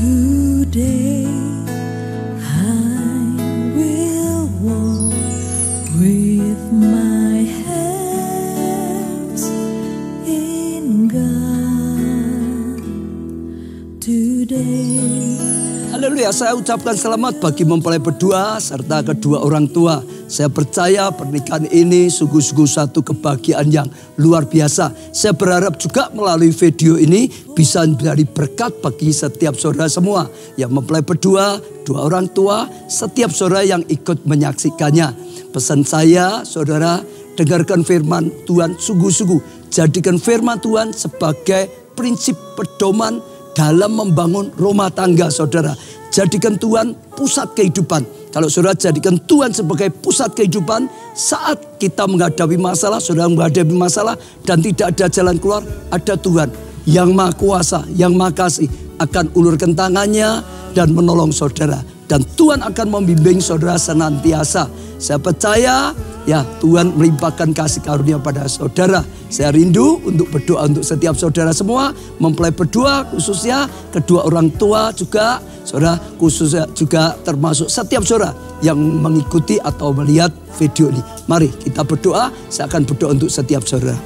Today I will walk with my hands in God. Today. Haleluya, saya ucapkan selamat bagi mempelai berdua serta kedua orang tua. Saya percaya pernikahan ini sungguh-sungguh satu kebahagiaan yang luar biasa. Saya berharap juga melalui video ini bisa menjadi berkat bagi setiap saudara semua yang mempelai berdua, dua orang tua, setiap saudara yang ikut menyaksikannya. Pesan saya, saudara, dengarkan firman Tuhan sungguh-sungguh. Jadikan firman Tuhan sebagai prinsip pedoman dalam membangun rumah tangga saudara. Jadikan Tuhan pusat kehidupan. Kalau saudara jadikan Tuhan sebagai pusat kehidupan, saat kita menghadapi masalah, saudara menghadapi masalah dan tidak ada jalan keluar, ada Tuhan yang Maha Kuasa, yang Maha Kasih akan ulurkan tangannya dan menolong saudara. Dan Tuhan akan membimbing saudara senantiasa. Saya percaya ya Tuhan melimpahkan kasih karunia pada saudara. Saya rindu untuk berdoa untuk setiap saudara semua. Mempelai berdua khususnya, kedua orang tua juga. Saudara khususnya juga termasuk setiap saudara yang mengikuti atau melihat video ini. Mari kita berdoa, saya akan berdoa untuk setiap saudara.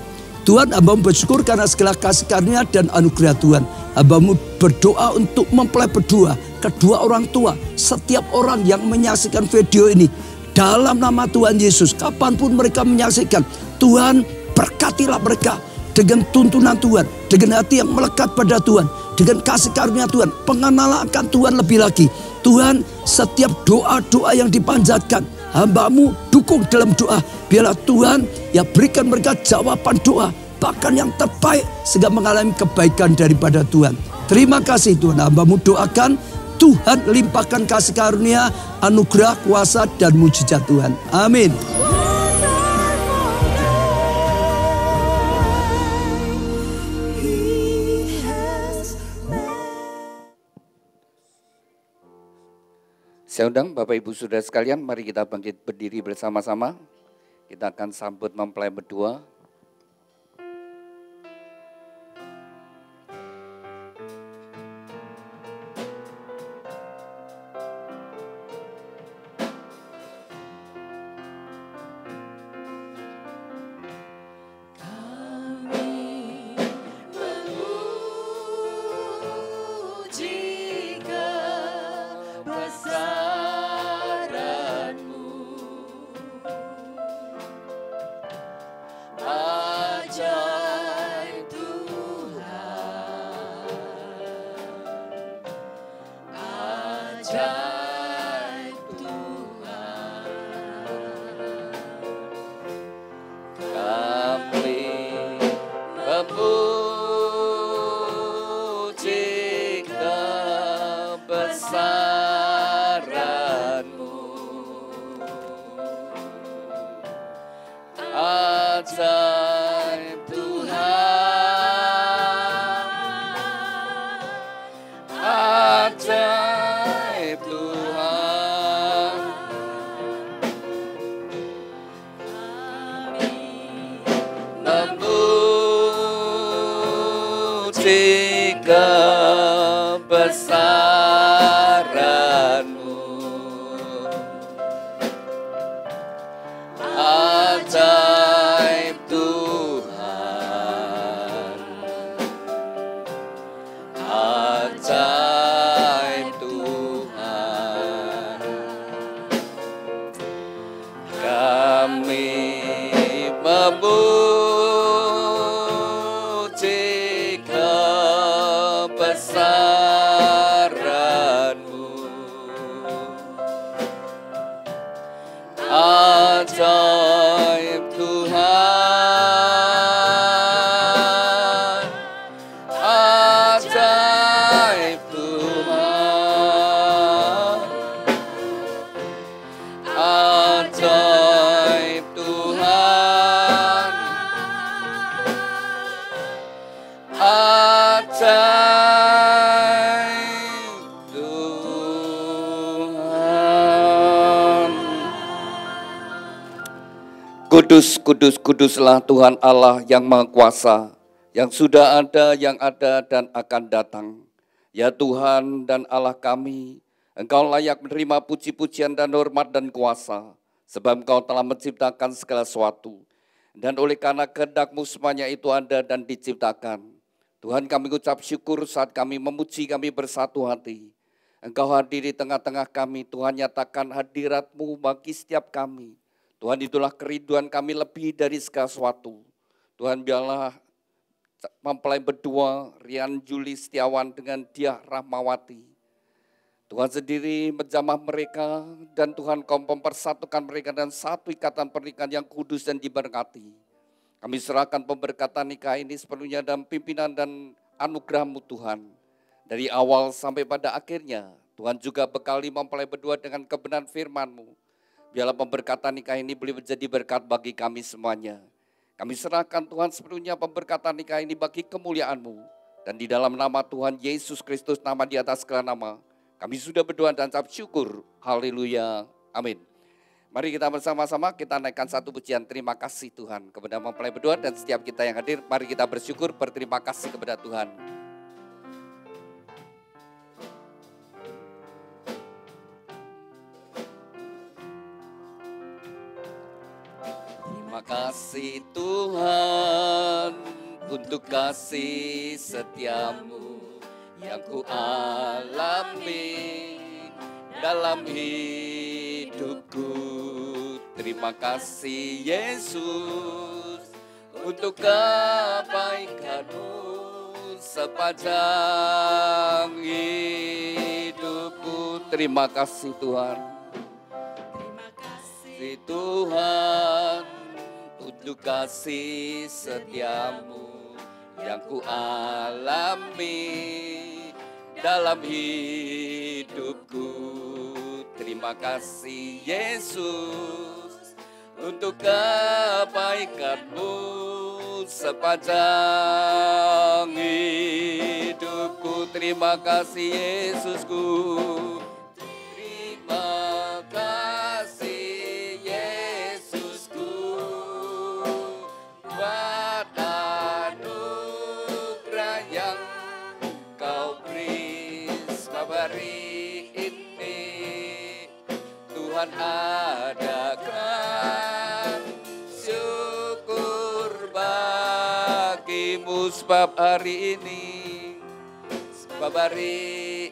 Tuhan, hamba-Mu bersyukur karena segala kasih karunia dan anugerah Tuhan. Hamba-Mu berdoa untuk mempelai berdua, kedua orang tua, setiap orang yang menyaksikan video ini. Dalam nama Tuhan Yesus, kapanpun mereka menyaksikan, Tuhan berkatilah mereka dengan tuntunan Tuhan, dengan hati yang melekat pada Tuhan, dengan kasih karunia Tuhan, pengenalan akan Tuhan lebih lagi. Tuhan, setiap doa-doa yang dipanjatkan, hamba-Mu dukung dalam doa. Biarlah Tuhan ya berikan mereka jawaban doa, bahkan yang terbaik sehingga mengalami kebaikan daripada Tuhan. Terima kasih Tuhan, hamba-Mu doakan Tuhan limpahkan kasih karunia, anugerah, kuasa dan mujizat Tuhan. Amin. Saya undang Bapak Ibu Saudara sekalian, mari kita bangkit berdiri bersama-sama. Kita akan sambut mempelai berdua. Kudus, kudus, kuduslah Tuhan Allah yang Maha Kuasa, yang sudah ada, yang ada, dan akan datang, Ya Tuhan dan Allah kami, Engkau layak menerima puji-pujian dan hormat dan kuasa, sebab Engkau telah menciptakan segala sesuatu. Dan oleh karena kehendak-Mu semuanya itu ada dan diciptakan. Tuhan, kami ucap syukur saat kami memuji, kami bersatu hati. Engkau hadir di tengah-tengah kami, Tuhan nyatakan hadirat-Mu bagi setiap kami. Tuhan, itulah kerinduan kami lebih dari segala sesuatu. Tuhan, biarlah mempelai berdua, Rian Juli Setiawan dengan Diah Rahmawati. Tuhan sendiri menjamah mereka dan Tuhan Kau mempersatukan mereka dan satu ikatan pernikahan yang kudus dan diberkati. Kami serahkan pemberkatan nikah ini sepenuhnya dalam pimpinan dan anugerah-Mu Tuhan. Dari awal sampai pada akhirnya, Tuhan juga bekali mempelai berdua dengan kebenaran firman-Mu. Biarlah pemberkatan nikah ini boleh menjadi berkat bagi kami semuanya. Kami serahkan Tuhan sepenuhnya pemberkatan nikah ini bagi kemuliaan-Mu. Dan di dalam nama Tuhan Yesus Kristus, nama di atas segala nama, kami sudah berdoa dan ucap syukur. Haleluya. Amin. Mari kita bersama-sama kita naikkan satu pujian terima kasih Tuhan kepada mempelai berdua dan setiap kita yang hadir. Mari kita bersyukur, berterima kasih kepada Tuhan. Terima kasih Tuhan untuk kasih setiamu yang ku alami dalam hidupku. Terima kasih Yesus untuk kebaikan-Mu sepanjang hidupku. Terima kasih Tuhan. Terima kasih Tuhan untuk kasih setiamu yang ku alami dalam hidupku. Terima kasih Yesus untuk kebaikan-Mu sepanjang hidupku. Terima kasih Yesusku. Terima kasih Yesusku buat anugerah yang Kau beri hari ini. Tuhan adakan syukur bagi-Mu sebab hari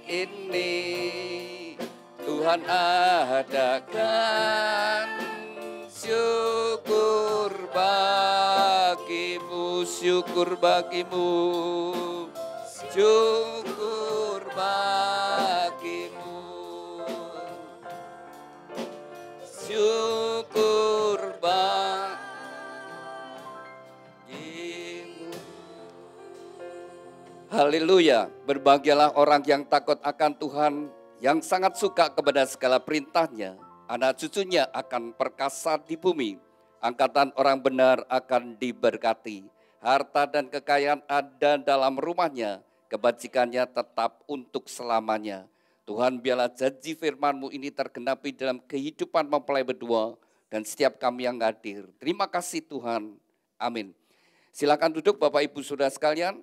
ini Tuhan adakan syukur bagi-Mu, syukur bagi-Mu, syukur bagi-Mu, syukur bagi-Mu. Haleluya, berbahagialah orang yang takut akan Tuhan, yang sangat suka kepada segala perintah-Nya. Anak cucunya akan perkasa di bumi, angkatan orang benar akan diberkati. Harta dan kekayaan ada dalam rumahnya, kebajikannya tetap untuk selamanya. Tuhan, biarlah janji firman-Mu ini tergenapi dalam kehidupan mempelai berdua dan setiap kami yang hadir. Terima kasih Tuhan. Amin. Silakan duduk Bapak Ibu Saudara sekalian.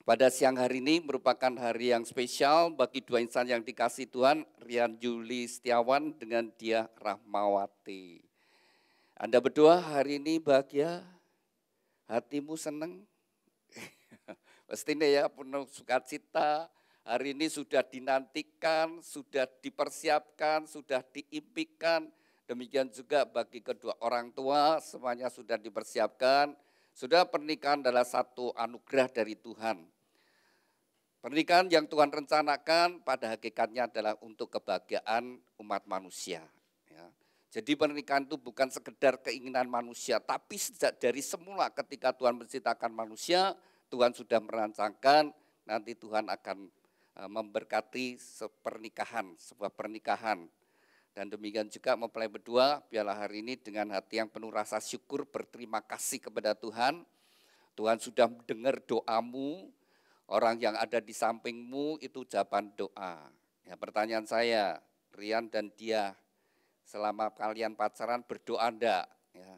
Pada siang hari ini merupakan hari yang spesial bagi dua insan yang dikasihi Tuhan, Rian Juli Setiawan dengan Diah Rahmawati. Anda berdua hari ini bahagia, hatimu senang? Pastinya ya, penuh sukacita. Hari ini sudah dinantikan, sudah dipersiapkan, sudah diimpikan. Demikian juga bagi kedua orang tua, semuanya sudah dipersiapkan. Sudah, pernikahan adalah satu anugerah dari Tuhan. Pernikahan yang Tuhan rencanakan pada hakikatnya adalah untuk kebahagiaan umat manusia. Ya. Jadi pernikahan itu bukan sekedar keinginan manusia, tapi sejak dari semula ketika Tuhan menciptakan manusia, Tuhan sudah merancangkan nanti Tuhan akan memberkati sebuah pernikahan. Dan demikian juga mempelai berdua, biarlah hari ini dengan hati yang penuh rasa syukur berterima kasih kepada Tuhan. Tuhan sudah mendengar doamu, orang yang ada di sampingmu itu jawaban doa. Ya, pertanyaan saya, Rian dan Diah, selama kalian pacaran berdoa enggak? Ya.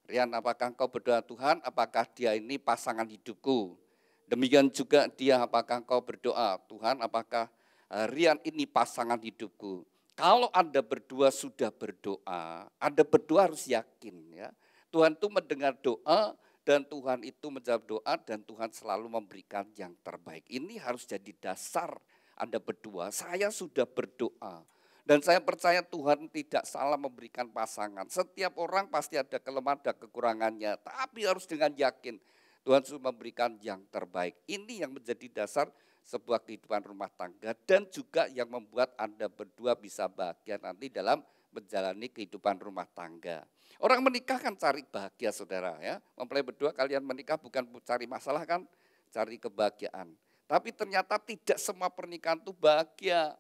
Rian, apakah engkau berdoa Tuhan, apakah dia ini pasangan hidupku? Demikian juga dia, apakah engkau berdoa, Tuhan apakah harian ini pasangan hidupku. Kalau Anda berdua sudah berdoa, Anda berdua harus yakin ya. Tuhan itu mendengar doa dan Tuhan itu menjawab doa dan Tuhan selalu memberikan yang terbaik. Ini harus jadi dasar Anda berdua. Saya sudah berdoa dan saya percaya Tuhan tidak salah memberikan pasangan. Setiap orang pasti ada kelemahan dan kekurangannya, tapi harus dengan yakin Tuhan sudah memberikan yang terbaik. Ini yang menjadi dasar sebuah kehidupan rumah tangga dan juga yang membuat Anda berdua bisa bahagia nanti dalam menjalani kehidupan rumah tangga. Orang menikah kan cari bahagia saudara ya. Mempelai berdua kalian menikah bukan cari masalah kan, cari kebahagiaan. Tapi ternyata tidak semua pernikahan itu bahagia.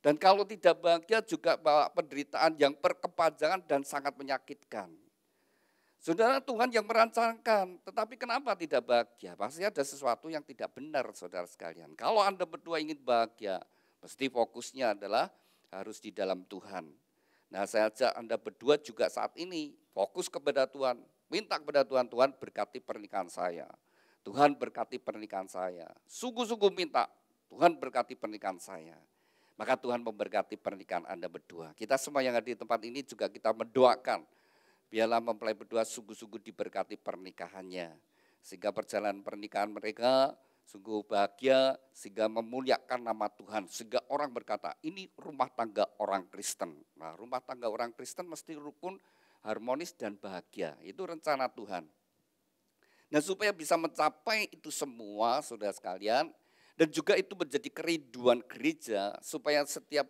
Dan kalau tidak bahagia juga bawa penderitaan yang berkepanjangan dan sangat menyakitkan. Saudara, Tuhan yang merancangkan, tetapi kenapa tidak bahagia? Pasti ada sesuatu yang tidak benar saudara sekalian. Kalau Anda berdua ingin bahagia, mesti fokusnya adalah harus di dalam Tuhan. Nah, saya ajak Anda berdua juga saat ini fokus kepada Tuhan, minta kepada Tuhan, Tuhan berkati pernikahan saya. Tuhan berkati pernikahan saya. Sungguh-sungguh minta, Tuhan berkati pernikahan saya. Maka Tuhan memberkati pernikahan Anda berdua. Kita semua yang ada di tempat ini juga kita mendoakan, biarlah mempelai berdua sungguh-sungguh diberkati pernikahannya. Sehingga perjalanan pernikahan mereka sungguh bahagia, sehingga memuliakan nama Tuhan. Sehingga orang berkata, ini rumah tangga orang Kristen. Nah, rumah tangga orang Kristen mesti rukun, harmonis, dan bahagia. Itu rencana Tuhan. Nah, supaya bisa mencapai itu semua, saudara sekalian, dan juga itu menjadi kerinduan gereja, supaya setiap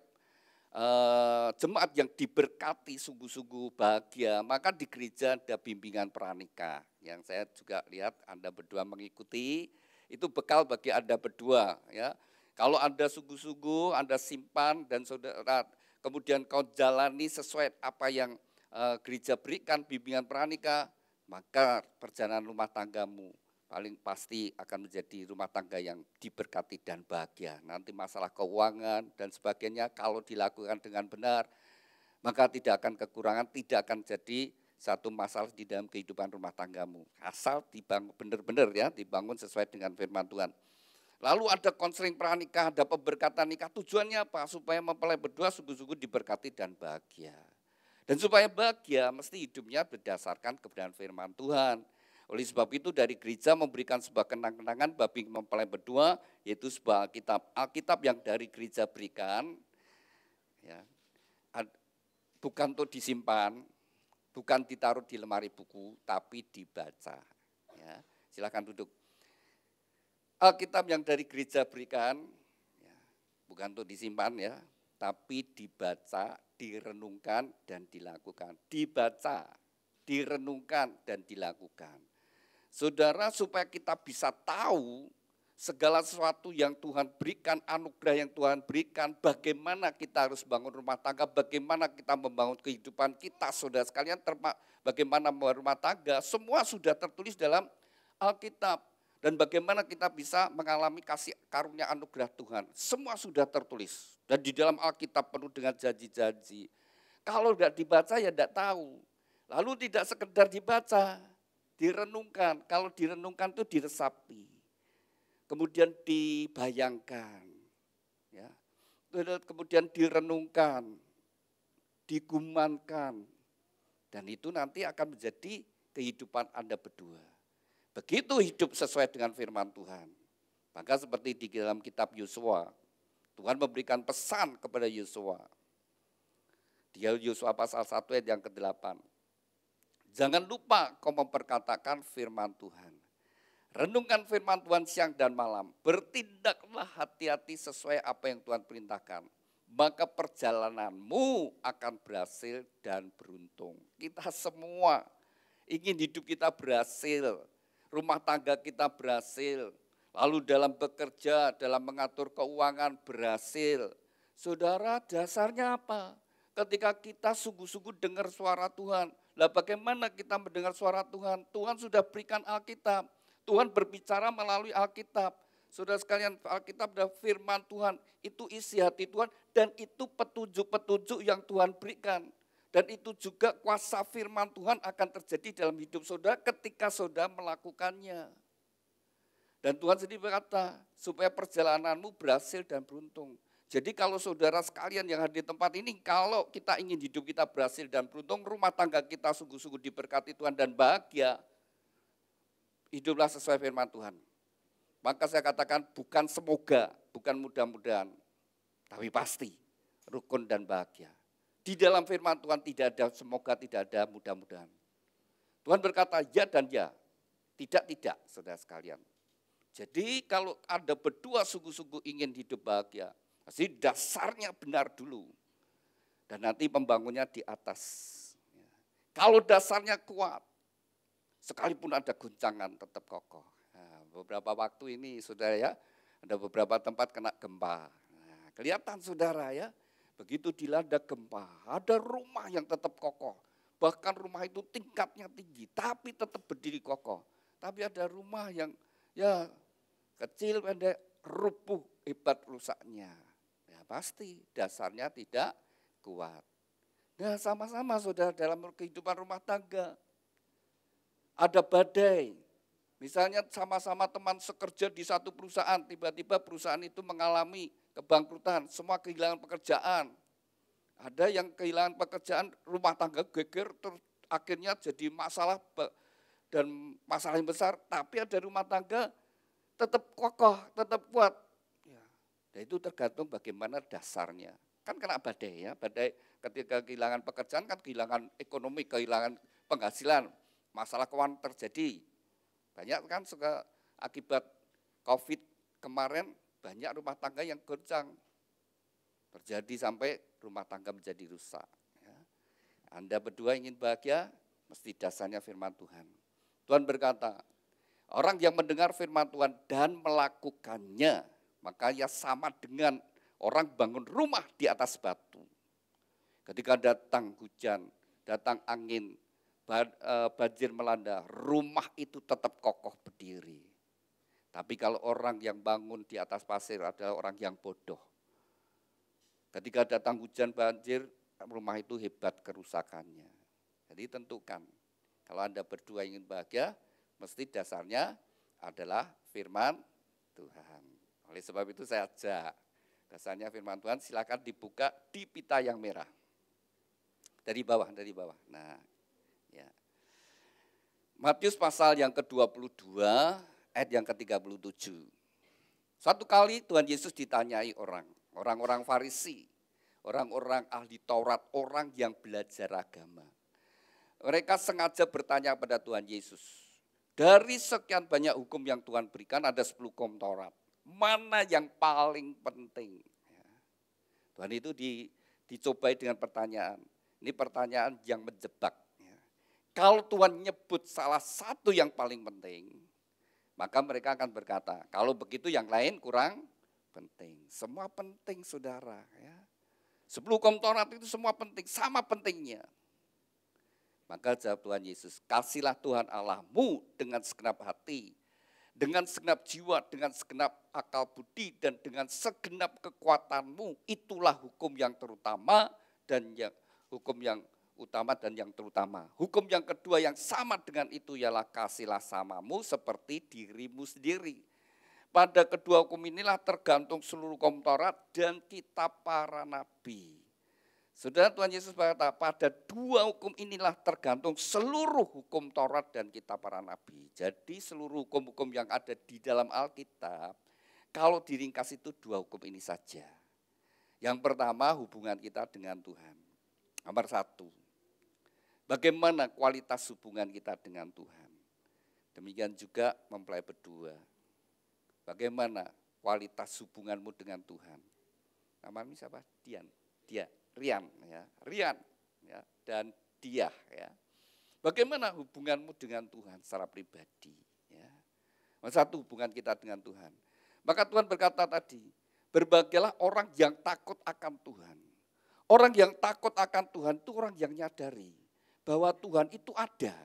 jemaat yang diberkati sungguh-sungguh bahagia, maka di gereja ada bimbingan pranikah. Yang saya juga lihat Anda berdua mengikuti, itu bekal bagi Anda berdua ya. Kalau Anda sungguh-sungguh, Anda simpan dan saudara kemudian kau jalani sesuai apa yang gereja berikan bimbingan pranikah, maka perjalanan rumah tanggamu paling pasti akan menjadi rumah tangga yang diberkati dan bahagia. Nanti masalah keuangan dan sebagainya kalau dilakukan dengan benar, maka tidak akan kekurangan, tidak akan jadi satu masalah di dalam kehidupan rumah tanggamu. Asal dibangun benar-benar ya, dibangun sesuai dengan firman Tuhan. Lalu ada konseling pranikah, ada pemberkatan nikah. Tujuannya apa? Supaya mempelai berdua sungguh-sungguh diberkati dan bahagia. Dan supaya bahagia mesti hidupnya berdasarkan kebenaran firman Tuhan. Oleh sebab itu dari gereja memberikan sebuah kenang-kenangan bagi mempelai berdua, yaitu sebuah Alkitab yang dari gereja berikan. Ya, bukan untuk disimpan, bukan ditaruh di lemari buku, tapi dibaca. Ya, silakan duduk. Alkitab yang dari gereja berikan, ya, bukan untuk disimpan ya, tapi dibaca, direnungkan, dan dilakukan. Dibaca, direnungkan, dan dilakukan. Saudara, supaya kita bisa tahu segala sesuatu yang Tuhan berikan, anugerah yang Tuhan berikan, bagaimana kita harus bangun rumah tangga, bagaimana kita membangun kehidupan kita, saudara sekalian, bagaimana membangun rumah tangga, semua sudah tertulis dalam Alkitab. Dan bagaimana kita bisa mengalami kasih karunia anugerah Tuhan, semua sudah tertulis. Dan di dalam Alkitab penuh dengan janji-janji. Kalau tidak dibaca ya tidak tahu. Lalu tidak sekedar dibaca, direnungkan. Kalau direnungkan itu diresapi. Kemudian dibayangkan, ya. Kemudian direnungkan, digumankan, dan itu nanti akan menjadi kehidupan Anda berdua. Begitu hidup sesuai dengan firman Tuhan. Maka seperti di dalam kitab Yosua, Tuhan memberikan pesan kepada Yosua. Di Yosua pasal 1 ayat yang ke-8. Jangan lupa kau memperkatakan firman Tuhan. Renungkan firman Tuhan siang dan malam. Bertindaklah hati-hati sesuai apa yang Tuhan perintahkan. Maka perjalananmu akan berhasil dan beruntung. Kita semua ingin hidup kita berhasil. Rumah tangga kita berhasil. Lalu dalam bekerja, dalam mengatur keuangan berhasil. Saudara, dasarnya apa? Ketika kita sungguh-sungguh dengar suara Tuhan. Lah bagaimana kita mendengar suara Tuhan? Tuhan sudah berikan Alkitab. Tuhan berbicara melalui Alkitab. Saudara sekalian, Alkitab adalah firman Tuhan. Itu isi hati Tuhan dan itu petunjuk-petunjuk yang Tuhan berikan. Dan itu juga kuasa firman Tuhan akan terjadi dalam hidup saudara ketika saudara melakukannya. Dan Tuhan sendiri berkata, supaya perjalananmu berhasil dan beruntung. Jadi kalau saudara sekalian yang hadir di tempat ini, kalau kita ingin hidup kita berhasil dan beruntung, rumah tangga kita sungguh-sungguh diberkati Tuhan dan bahagia, hiduplah sesuai firman Tuhan. Maka saya katakan bukan semoga, bukan mudah-mudahan, tapi pasti rukun dan bahagia. Di dalam firman Tuhan tidak ada semoga, tidak ada mudah-mudahan. Tuhan berkata ya dan ya, tidak, saudara sekalian. Jadi kalau Anda berdua sungguh-sungguh ingin hidup bahagia, pasti dasarnya benar dulu. Dan nanti pembangunnya di atas. Kalau dasarnya kuat, sekalipun ada guncangan tetap kokoh. Nah, beberapa waktu ini saudara ya, ada beberapa tempat kena gempa. Nah, kelihatan saudara ya, begitu dilanda gempa, ada rumah yang tetap kokoh. Bahkan rumah itu tingkatnya tinggi, tapi tetap berdiri kokoh. Tapi ada rumah yang ya kecil, pendek, rubuh, hebat rusaknya. Ya pasti dasarnya tidak kuat. Nah sama-sama saudara dalam kehidupan rumah tangga. Ada badai. Misalnya sama-sama teman sekerja di satu perusahaan, tiba-tiba perusahaan itu mengalami kebangkrutan, semua kehilangan pekerjaan. Ada yang kehilangan pekerjaan, rumah tangga geger, terus akhirnya jadi masalah dan masalah yang besar. Tapi ada rumah tangga tetap kokoh, tetap kuat. Ya. Dan itu tergantung bagaimana dasarnya. Kan kena badai ya, badai ketika kehilangan pekerjaan kan kehilangan ekonomi, kehilangan penghasilan, masalah keuangan terjadi. Banyak kan suka akibat COVID kemarin banyak rumah tangga yang goncang. Terjadi sampai rumah tangga menjadi rusak. Ya. Anda berdua ingin bahagia, mesti dasarnya firman Tuhan. Tuhan berkata, orang yang mendengar firman Tuhan dan melakukannya, maka ia sama dengan orang bangun rumah di atas batu. Ketika datang hujan, datang angin, banjir melanda, rumah itu tetap kokoh berdiri. Tapi kalau orang yang bangun di atas pasir adalah orang yang bodoh. Ketika datang hujan banjir, rumah itu hebat kerusakannya. Jadi tentukan, kalau Anda berdua ingin bahagia, mesti dasarnya adalah firman Tuhan. Oleh sebab itu saya ajak, dasarnya firman Tuhan silakan dibuka di pita yang merah. Dari bawah. Nah, ya. Matius pasal yang ke-22, ayat yang ke-37. Suatu kali Tuhan Yesus ditanyai orang-orang Farisi, orang-orang ahli Taurat, orang yang belajar agama. Mereka sengaja bertanya pada Tuhan Yesus, dari sekian banyak hukum yang Tuhan berikan, ada 10 hukum Taurat, mana yang paling penting? Tuhan itu dicobai dengan pertanyaan, ini pertanyaan yang menjebak. Kalau Tuhan nyebut salah satu yang paling penting, maka mereka akan berkata, kalau begitu yang lain kurang penting. Semua penting saudara. Ya. 10 hukum Taurat itu semua penting, sama pentingnya. Maka jawab Tuhan Yesus, kasihlah Tuhan Allahmu dengan segenap hati, dengan segenap jiwa, dengan segenap akal budi, dan dengan segenap kekuatanmu. Itulah hukum yang terutama dan hukum yang utama dan yang terutama. Hukum yang kedua yang sama dengan itu ialah kasihlah samamu seperti dirimu sendiri. Pada kedua hukum inilah tergantung seluruh hukum Taurat dan kitab para nabi. Saudara, Tuhan Yesus berkata, pada dua hukum inilah tergantung seluruh hukum Taurat dan kitab para nabi. Jadi seluruh hukum-hukum yang ada di dalam Alkitab, kalau diringkas itu dua hukum ini saja. Yang pertama hubungan kita dengan Tuhan. Nomor 1, bagaimana kualitas hubungan kita dengan Tuhan. Demikian juga mempelai berdua. Bagaimana kualitas hubunganmu dengan Tuhan? Namanya siapa? Rian ya, dan dia ya. Bagaimana hubunganmu dengan Tuhan secara pribadi ya. Nomor 1 hubungan kita dengan Tuhan. Maka Tuhan berkata tadi, berbahagialah orang yang takut akan Tuhan. Orang yang takut akan Tuhan itu orang yang nyadari bahwa Tuhan itu ada.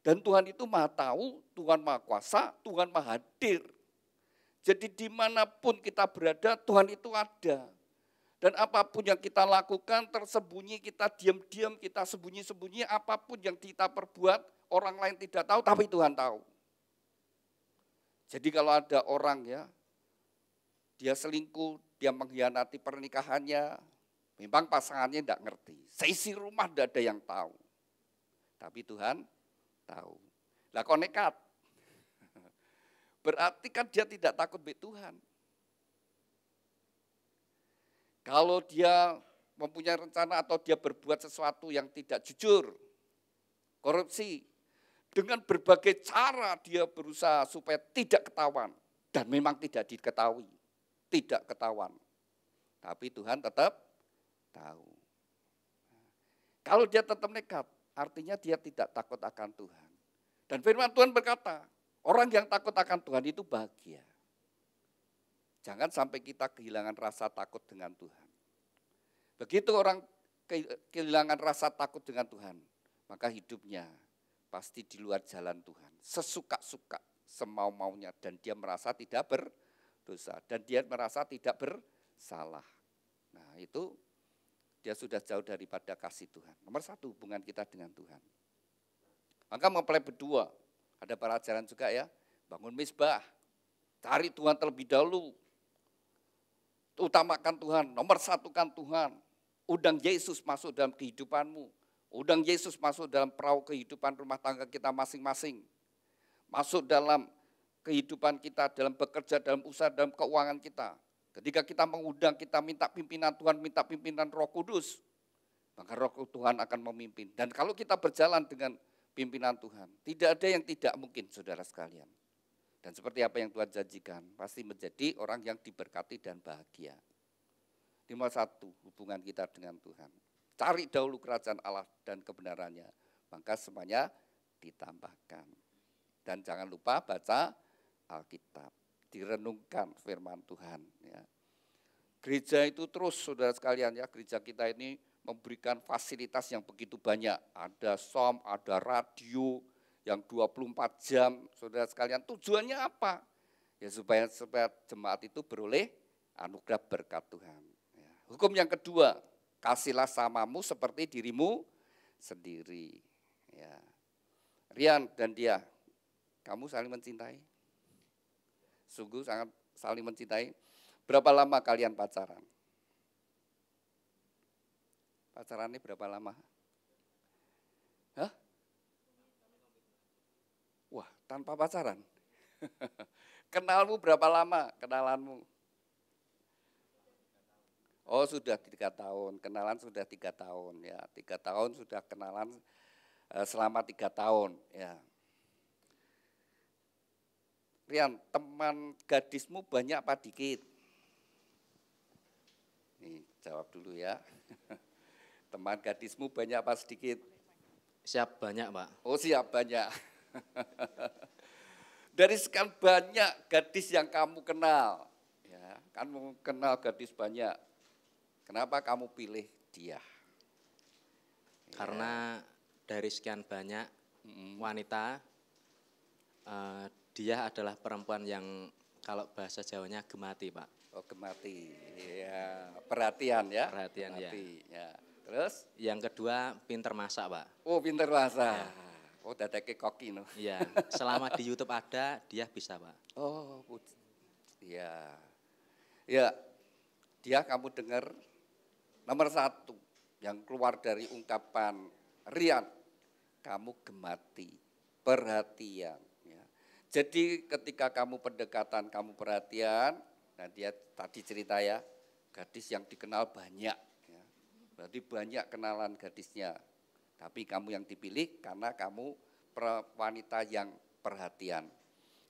Dan Tuhan itu maha tahu, Tuhan maha kuasa, Tuhan maha hadir. Jadi dimanapun kita berada, Tuhan itu ada. Dan apapun yang kita lakukan, tersembunyi, kita diam-diam, kita sembunyi-sembunyi, apapun yang kita perbuat, orang lain tidak tahu, tapi Tuhan tahu. Jadi kalau ada orang ya, dia selingkuh, dia mengkhianati pernikahannya, memang pasangannya tidak ngerti. Seisi rumah tidak ada yang tahu. Tapi Tuhan tahu. Lah kok nekat? Berarti kan dia tidak takut baik Tuhan. Kalau dia mempunyai rencana atau dia berbuat sesuatu yang tidak jujur, korupsi, dengan berbagai cara dia berusaha supaya tidak ketahuan. Dan memang tidak diketahui, tidak ketahuan. Tapi Tuhan tetap tahu. Kalau dia tetap nekat, artinya dia tidak takut akan Tuhan. Dan firman Tuhan berkata, orang yang takut akan Tuhan itu bahagia. Jangan sampai kita kehilangan rasa takut dengan Tuhan. Begitu orang kehilangan rasa takut dengan Tuhan, maka hidupnya pasti di luar jalan Tuhan. Sesuka-suka, semau-maunya, dan dia merasa tidak berdosa. Dan dia merasa tidak bersalah. Nah itu dia sudah jauh daripada kasih Tuhan. Nomor 1, hubungan kita dengan Tuhan. Maka mempelai berdua, ada pelajaran juga ya, bangun mezbah, cari Tuhan terlebih dahulu. Utamakan Tuhan, nomor 1 kan Tuhan. Undang Yesus masuk dalam kehidupanmu. Undang Yesus masuk dalam perahu kehidupan rumah tangga kita masing-masing. Masuk dalam kehidupan kita, dalam bekerja, dalam usaha, dalam keuangan kita. Ketika kita mengundang, kita minta pimpinan Tuhan, minta pimpinan Roh Kudus. Maka Roh Tuhan akan memimpin. Dan kalau kita berjalan dengan pimpinan Tuhan, tidak ada yang tidak mungkin, saudara sekalian. Dan seperti apa yang Tuhan janjikan, pasti menjadi orang yang diberkati dan bahagia. Nomor 1, hubungan kita dengan Tuhan. Cari dahulu kerajaan Allah dan kebenarannya, maka semuanya ditambahkan. Dan jangan lupa baca Alkitab, direnungkan firman Tuhan. Ya. Gereja itu terus, saudara sekalian ya, gereja kita ini memberikan fasilitas yang begitu banyak. Ada som, ada radio, yang 24 jam, saudara sekalian. Tujuannya apa? Ya supaya jemaat itu beroleh anugerah berkat Tuhan. Ya. Hukum yang kedua, kasihlah samamu seperti dirimu sendiri. Ya. Rian dan dia, kamu saling mencintai? Sungguh sangat saling mencintai. Berapa lama kalian pacaran? Pacarannya berapa lama? Hah? Wah, tanpa pacaran. Kenalmu berapa lama kenalanmu? Oh, sudah 3 tahun. Kenalan sudah 3 tahun. Ya, 3 tahun sudah kenalan selama 3 tahun. Ya. Rian, teman gadismu banyak apa dikit? Nih, jawab dulu ya. Teman gadismu banyak apa sedikit? Siap banyak, Pak. Oh, siap banyak. Dari sekian banyak gadis yang kamu kenal, ya, kamu kenal gadis banyak. Kenapa kamu pilih dia? Karena dari sekian banyak wanita, dia adalah perempuan yang kalau bahasa Jawanya gemati, Pak. Oh, gemati, ya, perhatian ya. Perhatian gemati, ya. Terus? Yang kedua, pinter masak, Pak. Oh, pinter masak. Ya. Oh, dadake koki no. Iya, selama di YouTube ada, dia bisa, Pak. Oh, iya. Ya, dia kamu dengar nomor 1 yang keluar dari ungkapan Rian, kamu gemati, perhatian. Ya. Jadi ketika kamu pendekatan, kamu perhatian, nah dia tadi cerita ya, gadis yang dikenal banyak. Ya. Berarti banyak kenalan gadisnya. Tapi kamu yang dipilih karena kamu wanita yang perhatian.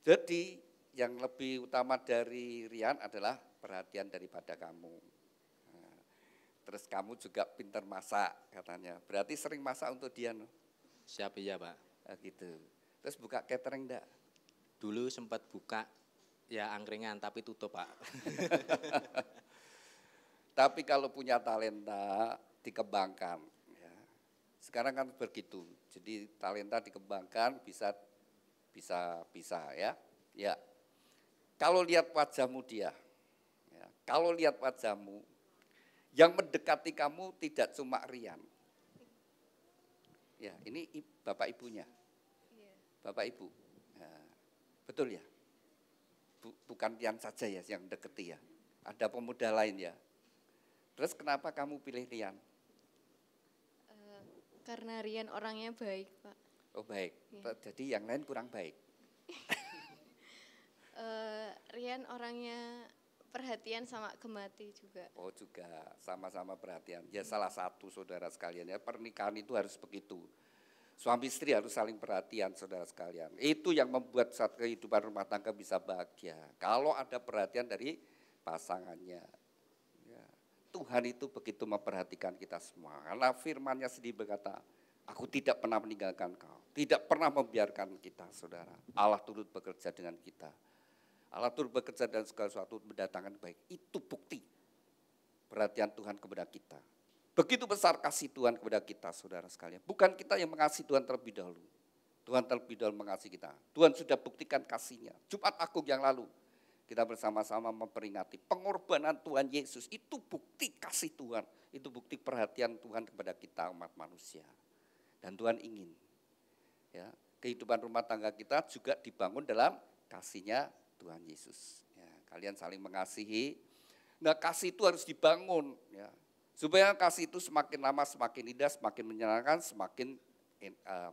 Jadi yang lebih utama dari Rian adalah perhatian daripada kamu. Nah, terus kamu juga pintar masak katanya. Berarti sering masak untuk dia. No? Siap, iya, Pak. Nah, gitu. Terus buka catering enggak? Dulu sempat buka, ya angkringan, tapi tutup, Pak. Tapi kalau punya talenta, dikembangkan. Sekarang kan begitu, jadi talenta dikembangkan bisa ya. Ya, kalau lihat wajahmu dia, ya, kalau lihat wajahmu, yang mendekati kamu tidak cuma Rian. Ya, ini bapak ibunya, bapak ibu, ya, betul ya. bukan Rian saja ya yang deketi ya. Ada pemuda lain ya. Terus kenapa kamu pilih Rian? Karena Rian orangnya baik, Pak. Oh baik, Iya. jadi yang lain kurang baik. Rian orangnya perhatian sama gemati juga. Oh juga, sama-sama perhatian. Ya salah satu saudara sekalian ya, pernikahan itu harus begitu. Suami istri harus saling perhatian saudara sekalian. Itu yang membuat saat kehidupan rumah tangga bisa bahagia. Kalau ada perhatian dari pasangannya. Ya. Tuhan itu begitu memperhatikan kita semua. Karena firman-Nya sendiri berkata, aku tidak pernah meninggalkan kau. Tidak pernah membiarkan kita saudara. Allah turut bekerja dengan kita. Allah turut bekerja dan segala sesuatu mendatangkan baik. Itu bukti perhatian Tuhan kepada kita. Begitu besar kasih Tuhan kepada kita, saudara sekalian. Bukan kita yang mengasihi Tuhan terlebih dahulu. Tuhan terlebih dahulu mengasihi kita. Tuhan sudah buktikan kasih-Nya. Jumat Agung yang lalu, kita bersama-sama memperingati pengorbanan Tuhan Yesus. Itu bukti kasih Tuhan. Itu bukti perhatian Tuhan kepada kita umat manusia. Dan Tuhan ingin ya, kehidupan rumah tangga kita juga dibangun dalam kasih-Nya Tuhan Yesus. Ya, kalian saling mengasihi. Nah kasih itu harus dibangun ya. Supaya kasih itu semakin lama semakin indah, semakin menyenangkan, semakin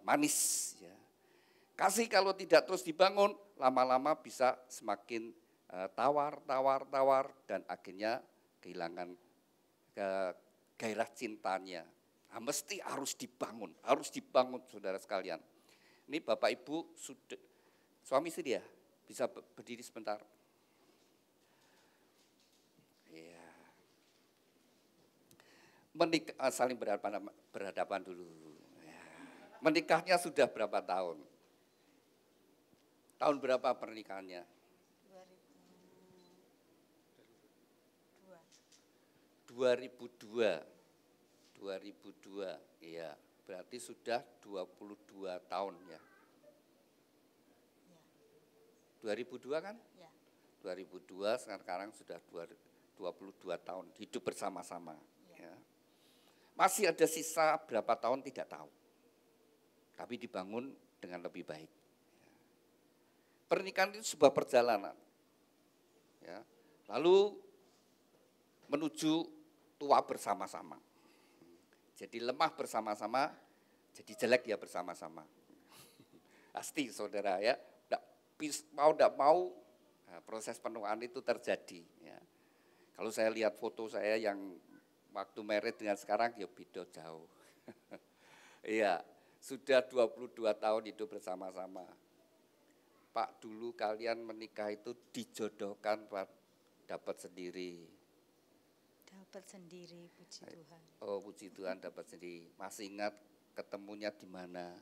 manis. Ya. Kasih kalau tidak terus dibangun, lama-lama bisa semakin tawar, dan akhirnya kehilangan gairah cintanya. Nah, mesti harus dibangun saudara sekalian. Ini Bapak Ibu sudah, suami istri ya, bisa berdiri sebentar. Saling berhadapan dulu. Ya. Menikahnya sudah berapa tahun? Tahun berapa pernikahannya? 2002. 2002, iya. Berarti sudah 22 tahun ya. 2002 kan? Ya. 2002 sekarang sudah 22 tahun hidup bersama-sama. Ya. Masih ada sisa berapa tahun tidak tahu. Tapi dibangun dengan lebih baik. Pernikahan itu sebuah perjalanan. Ya. Lalu menuju tua bersama-sama. Jadi lemah bersama-sama, jadi jelek ya bersama-sama. Pasti saudara ya, tidak mau nah, proses penuaan itu terjadi. Ya. Kalau saya lihat foto saya yang waktu married dengan sekarang ya beda jauh. Iya, sudah 22 tahun hidup bersama-sama. Pak, dulu kalian menikah itu dijodohkan Pak, dapat sendiri. Dapat sendiri, puji Tuhan. Oh, puji Tuhan dapat sendiri. Masih ingat ketemunya di mana?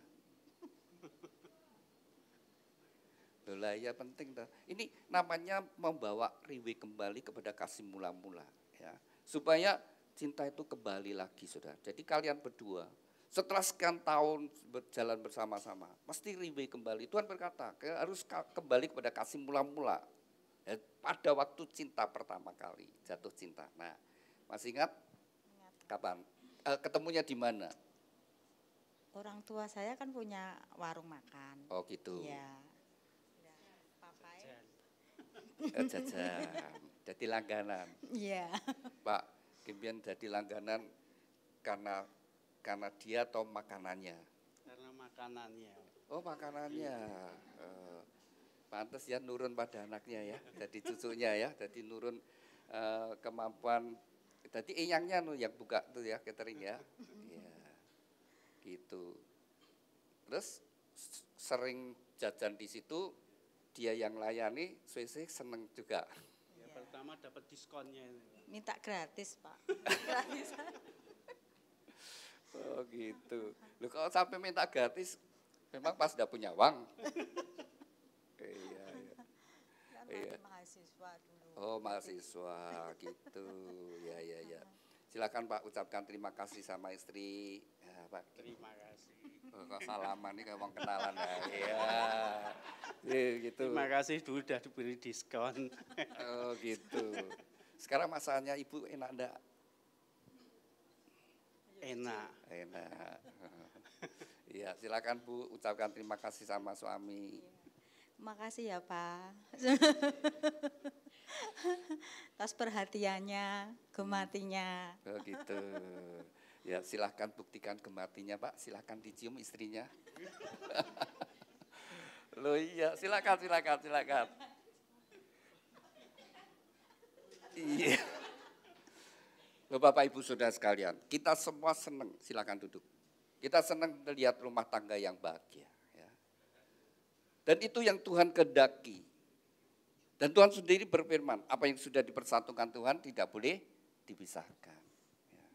Loh ya penting. Ini namanya membawa riwe kembali kepada kasih mula-mula. Ya. Supaya cinta itu kembali lagi, saudara. Jadi kalian berdua, setelah sekian tahun berjalan bersama-sama, mesti riwe kembali. Tuhan berkata, harus kembali kepada kasih mula-mula. Ya, pada waktu cinta pertama kali, jatuh cinta. Nah, masih ingat? Kapan? Ketemunya di mana? Orang tua saya kan punya warung makan. Oh gitu. Iya. Jajan, jadi langganan. Iya. Pak, Kimpian jadi langganan karena dia atau makanannya? Karena makanannya. Oh makanannya, pantas ya nurun pada anaknya ya, jadi cucunya ya, jadi nurun kemampuan. Jadi eyangnya yang buka tuh ya catering ya, ya gitu. Terus sering jajan di situ, dia yang layani, suwe-suwe seneng juga. Ya, pertama dapat diskonnya. Minta gratis, Pak. Gratis. Oh gitu. Loh kalau sampai minta gratis, memang pas udah punya uang. Iya, iya. Kan Iya. mahasiswa dulu. Oh mahasiswa gitu, ya ya ya. Silakan Pak ucapkan terima kasih sama istri. Ya, Pak. Terima kasih. Oh, kok salaman nih kayak mau kenalan ya. Iya, gitu. Terima kasih dulu udah diberi diskon. Oh gitu. Sekarang masalahnya Ibu enak enggak? Enak. Enak. Iya, silakan Bu ucapkan terima kasih sama suami. makasih ya Pak. Atas perhatiannya, gematinya. Oh gitu. Ya silahkan buktikan gematinya Pak, silahkan dicium istrinya. Loh iya, silakan. Iya. Loh Bapak Ibu Saudara sekalian, kita semua senang, silakan duduk. Kita senang melihat rumah tangga yang bahagia. Ya. Dan itu yang Tuhan kehendaki. Dan Tuhan sendiri berfirman, apa yang sudah dipersatukan Tuhan tidak boleh dipisahkan. Ya.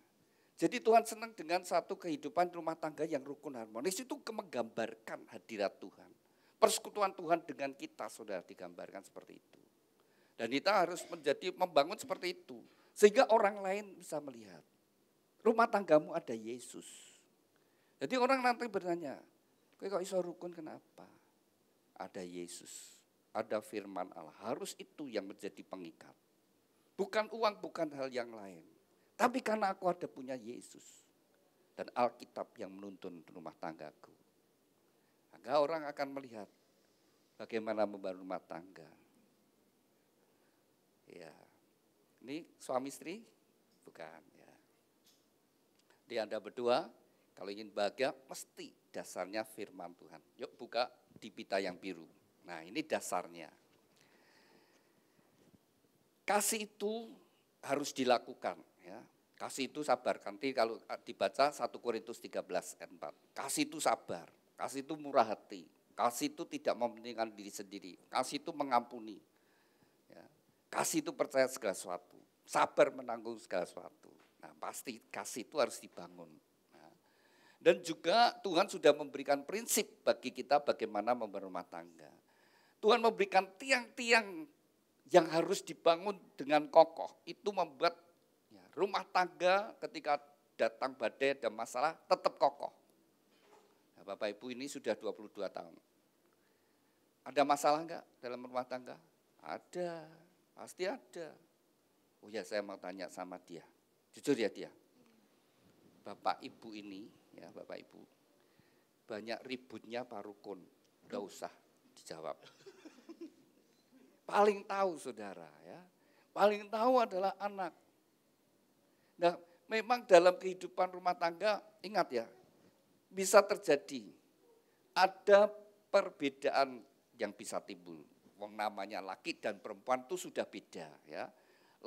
Jadi Tuhan senang dengan satu kehidupan rumah tangga yang rukun harmonis, itu menggambarkan hadirat Tuhan. Persekutuan Tuhan dengan kita, saudara, digambarkan seperti itu. Dan kita harus membangun seperti itu. Sehingga orang lain bisa melihat. Rumah tanggamu ada Yesus. Jadi orang nanti bertanya, kok iso rukun kenapa? Ada Yesus, ada firman Allah. Harus itu yang menjadi pengikat. Bukan uang, bukan hal yang lain. Tapi karena aku ada punya Yesus. Dan Alkitab yang menuntun rumah tanggaku. Maka orang akan melihat bagaimana membangun rumah tangga. Ya, ini suami istri? Bukan. Ya. Di Anda berdua, kalau ingin bahagia, mesti dasarnya firman Tuhan. Yuk buka di pita yang biru. Nah ini dasarnya. Kasih itu harus dilakukan. Ya. Kasih itu sabar. Nanti kalau dibaca 1 Korintus 13 ayat 4. Kasih itu sabar. Kasih itu murah hati, kasih itu tidak mementingkan diri sendiri, kasih itu mengampuni, ya. Kasih itu percaya segala sesuatu, sabar menanggung segala sesuatu. Nah pasti kasih itu harus dibangun. Nah, dan juga Tuhan sudah memberikan prinsip bagi kita bagaimana membangun rumah tangga. Tuhan memberikan tiang-tiang yang harus dibangun dengan kokoh, itu membuat ya, rumah tangga ketika datang badai dan masalah tetap kokoh. Bapak Ibu ini sudah 22 tahun. Ada masalah enggak dalam rumah tangga? Ada, pasti ada. Oh ya saya mau tanya sama dia, jujur ya dia. Bapak Ibu ini, ya Bapak Ibu, banyak ributnya Pak Rukun, enggak usah dijawab. Paling tahu saudara ya, paling tahu adalah anak. Nah memang dalam kehidupan rumah tangga, ingat ya, bisa terjadi, ada perbedaan yang bisa timbul. Wong namanya laki dan perempuan itu sudah beda ya.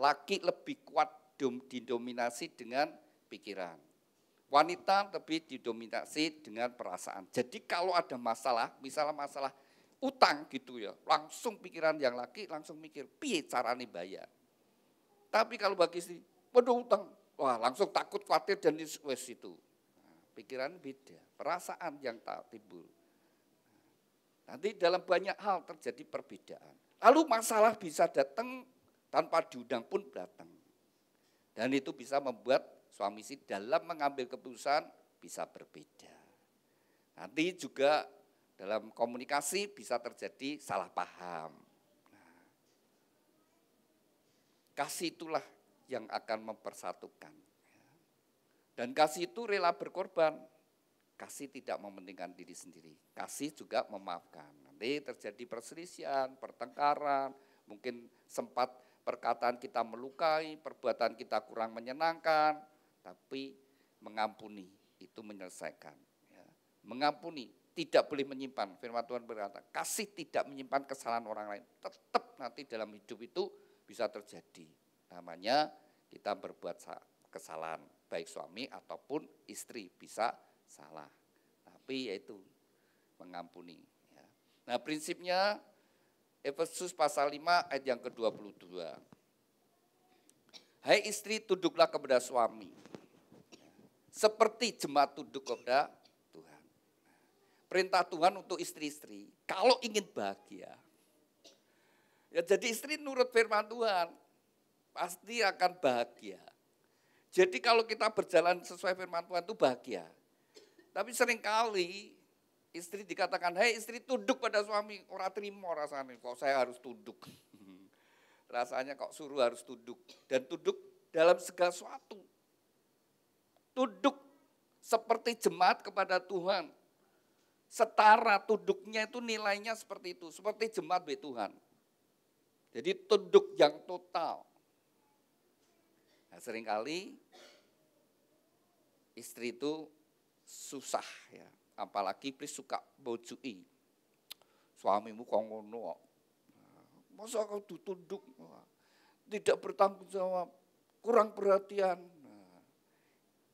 Laki lebih kuat didominasi dengan pikiran. Wanita lebih didominasi dengan perasaan. Jadi kalau ada masalah, misalnya masalah utang gitu ya, langsung pikiran yang laki langsung mikir, piye carane bayar. Tapi kalau bagi istri, waduh utang, wah langsung takut, khawatir dan wes itu. Pikiran beda, perasaan yang tak timbul. Nanti dalam banyak hal terjadi perbedaan. Lalu masalah bisa datang tanpa diundang pun datang. Dan itu bisa membuat suami istri dalam mengambil keputusan bisa berbeda. Nanti juga dalam komunikasi bisa terjadi salah paham. Nah, kasih itulah yang akan mempersatukan. Dan kasih itu rela berkorban, kasih tidak mementingkan diri sendiri, kasih juga memaafkan. Nanti terjadi perselisihan, pertengkaran, mungkin sempat perkataan kita melukai, perbuatan kita kurang menyenangkan, tapi mengampuni itu menyelesaikan. Ya. Mengampuni, tidak boleh menyimpan, firman Tuhan berkata, kasih tidak menyimpan kesalahan orang lain, tetap nanti dalam hidup itu bisa terjadi. Namanya kita berbuat kesalahan. Baik suami ataupun istri bisa salah. Tapi yaitu mengampuni. Ya. Nah prinsipnya Efesus pasal 5 ayat yang ke-22. Hai istri tunduklah kepada suami. Seperti jemaat tunduk kepada Tuhan. Perintah Tuhan untuk istri-istri. Kalau ingin bahagia. Ya jadi istri nurut firman Tuhan. Pasti akan bahagia. Jadi kalau kita berjalan sesuai firman Tuhan itu bahagia. Tapi seringkali istri dikatakan, hei istri tunduk pada suami. Orang terima rasanya, kok saya harus tunduk. Rasanya kok suruh harus tunduk. Dan tunduk dalam segala sesuatu. Tunduk seperti jemaat kepada Tuhan. setara tunduknya itu nilainya seperti itu, seperti jemaat baik Tuhan. Jadi tunduk yang total. Nah, seringkali istri itu susah ya, apalagi iblis suka bojui. Suamimu kok ngono. Masa kau ditunduk, tidak bertanggung jawab, kurang perhatian. Nah,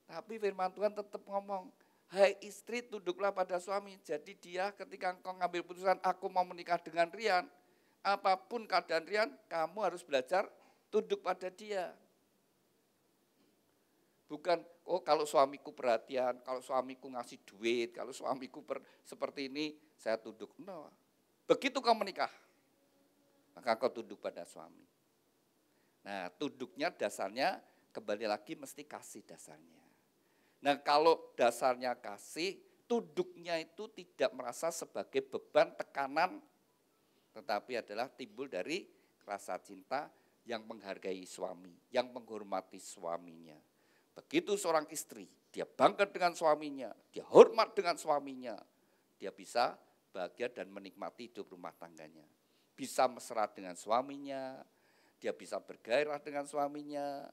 tapi firman Tuhan tetap ngomong, hai istri tunduklah pada suami. Jadi dia ketika engkau ngambil putusan, aku mau menikah dengan Rian, apapun keadaan Rian, kamu harus belajar tunduk pada dia. Bukan, oh kalau suamiku perhatian, kalau suamiku ngasih duit, kalau suamiku seperti ini, saya tunduk. No. Begitu kau menikah, maka kau tunduk pada suami. Nah, tunduknya dasarnya kembali lagi mesti kasih dasarnya. Nah, kalau dasarnya kasih, tunduknya itu tidak merasa sebagai beban, tekanan, tetapi adalah timbul dari rasa cinta yang menghargai suami, yang menghormati suaminya. Begitu seorang istri, dia bangga dengan suaminya, dia hormat dengan suaminya, dia bisa bahagia dan menikmati hidup rumah tangganya. Bisa mesra dengan suaminya, dia bisa bergairah dengan suaminya,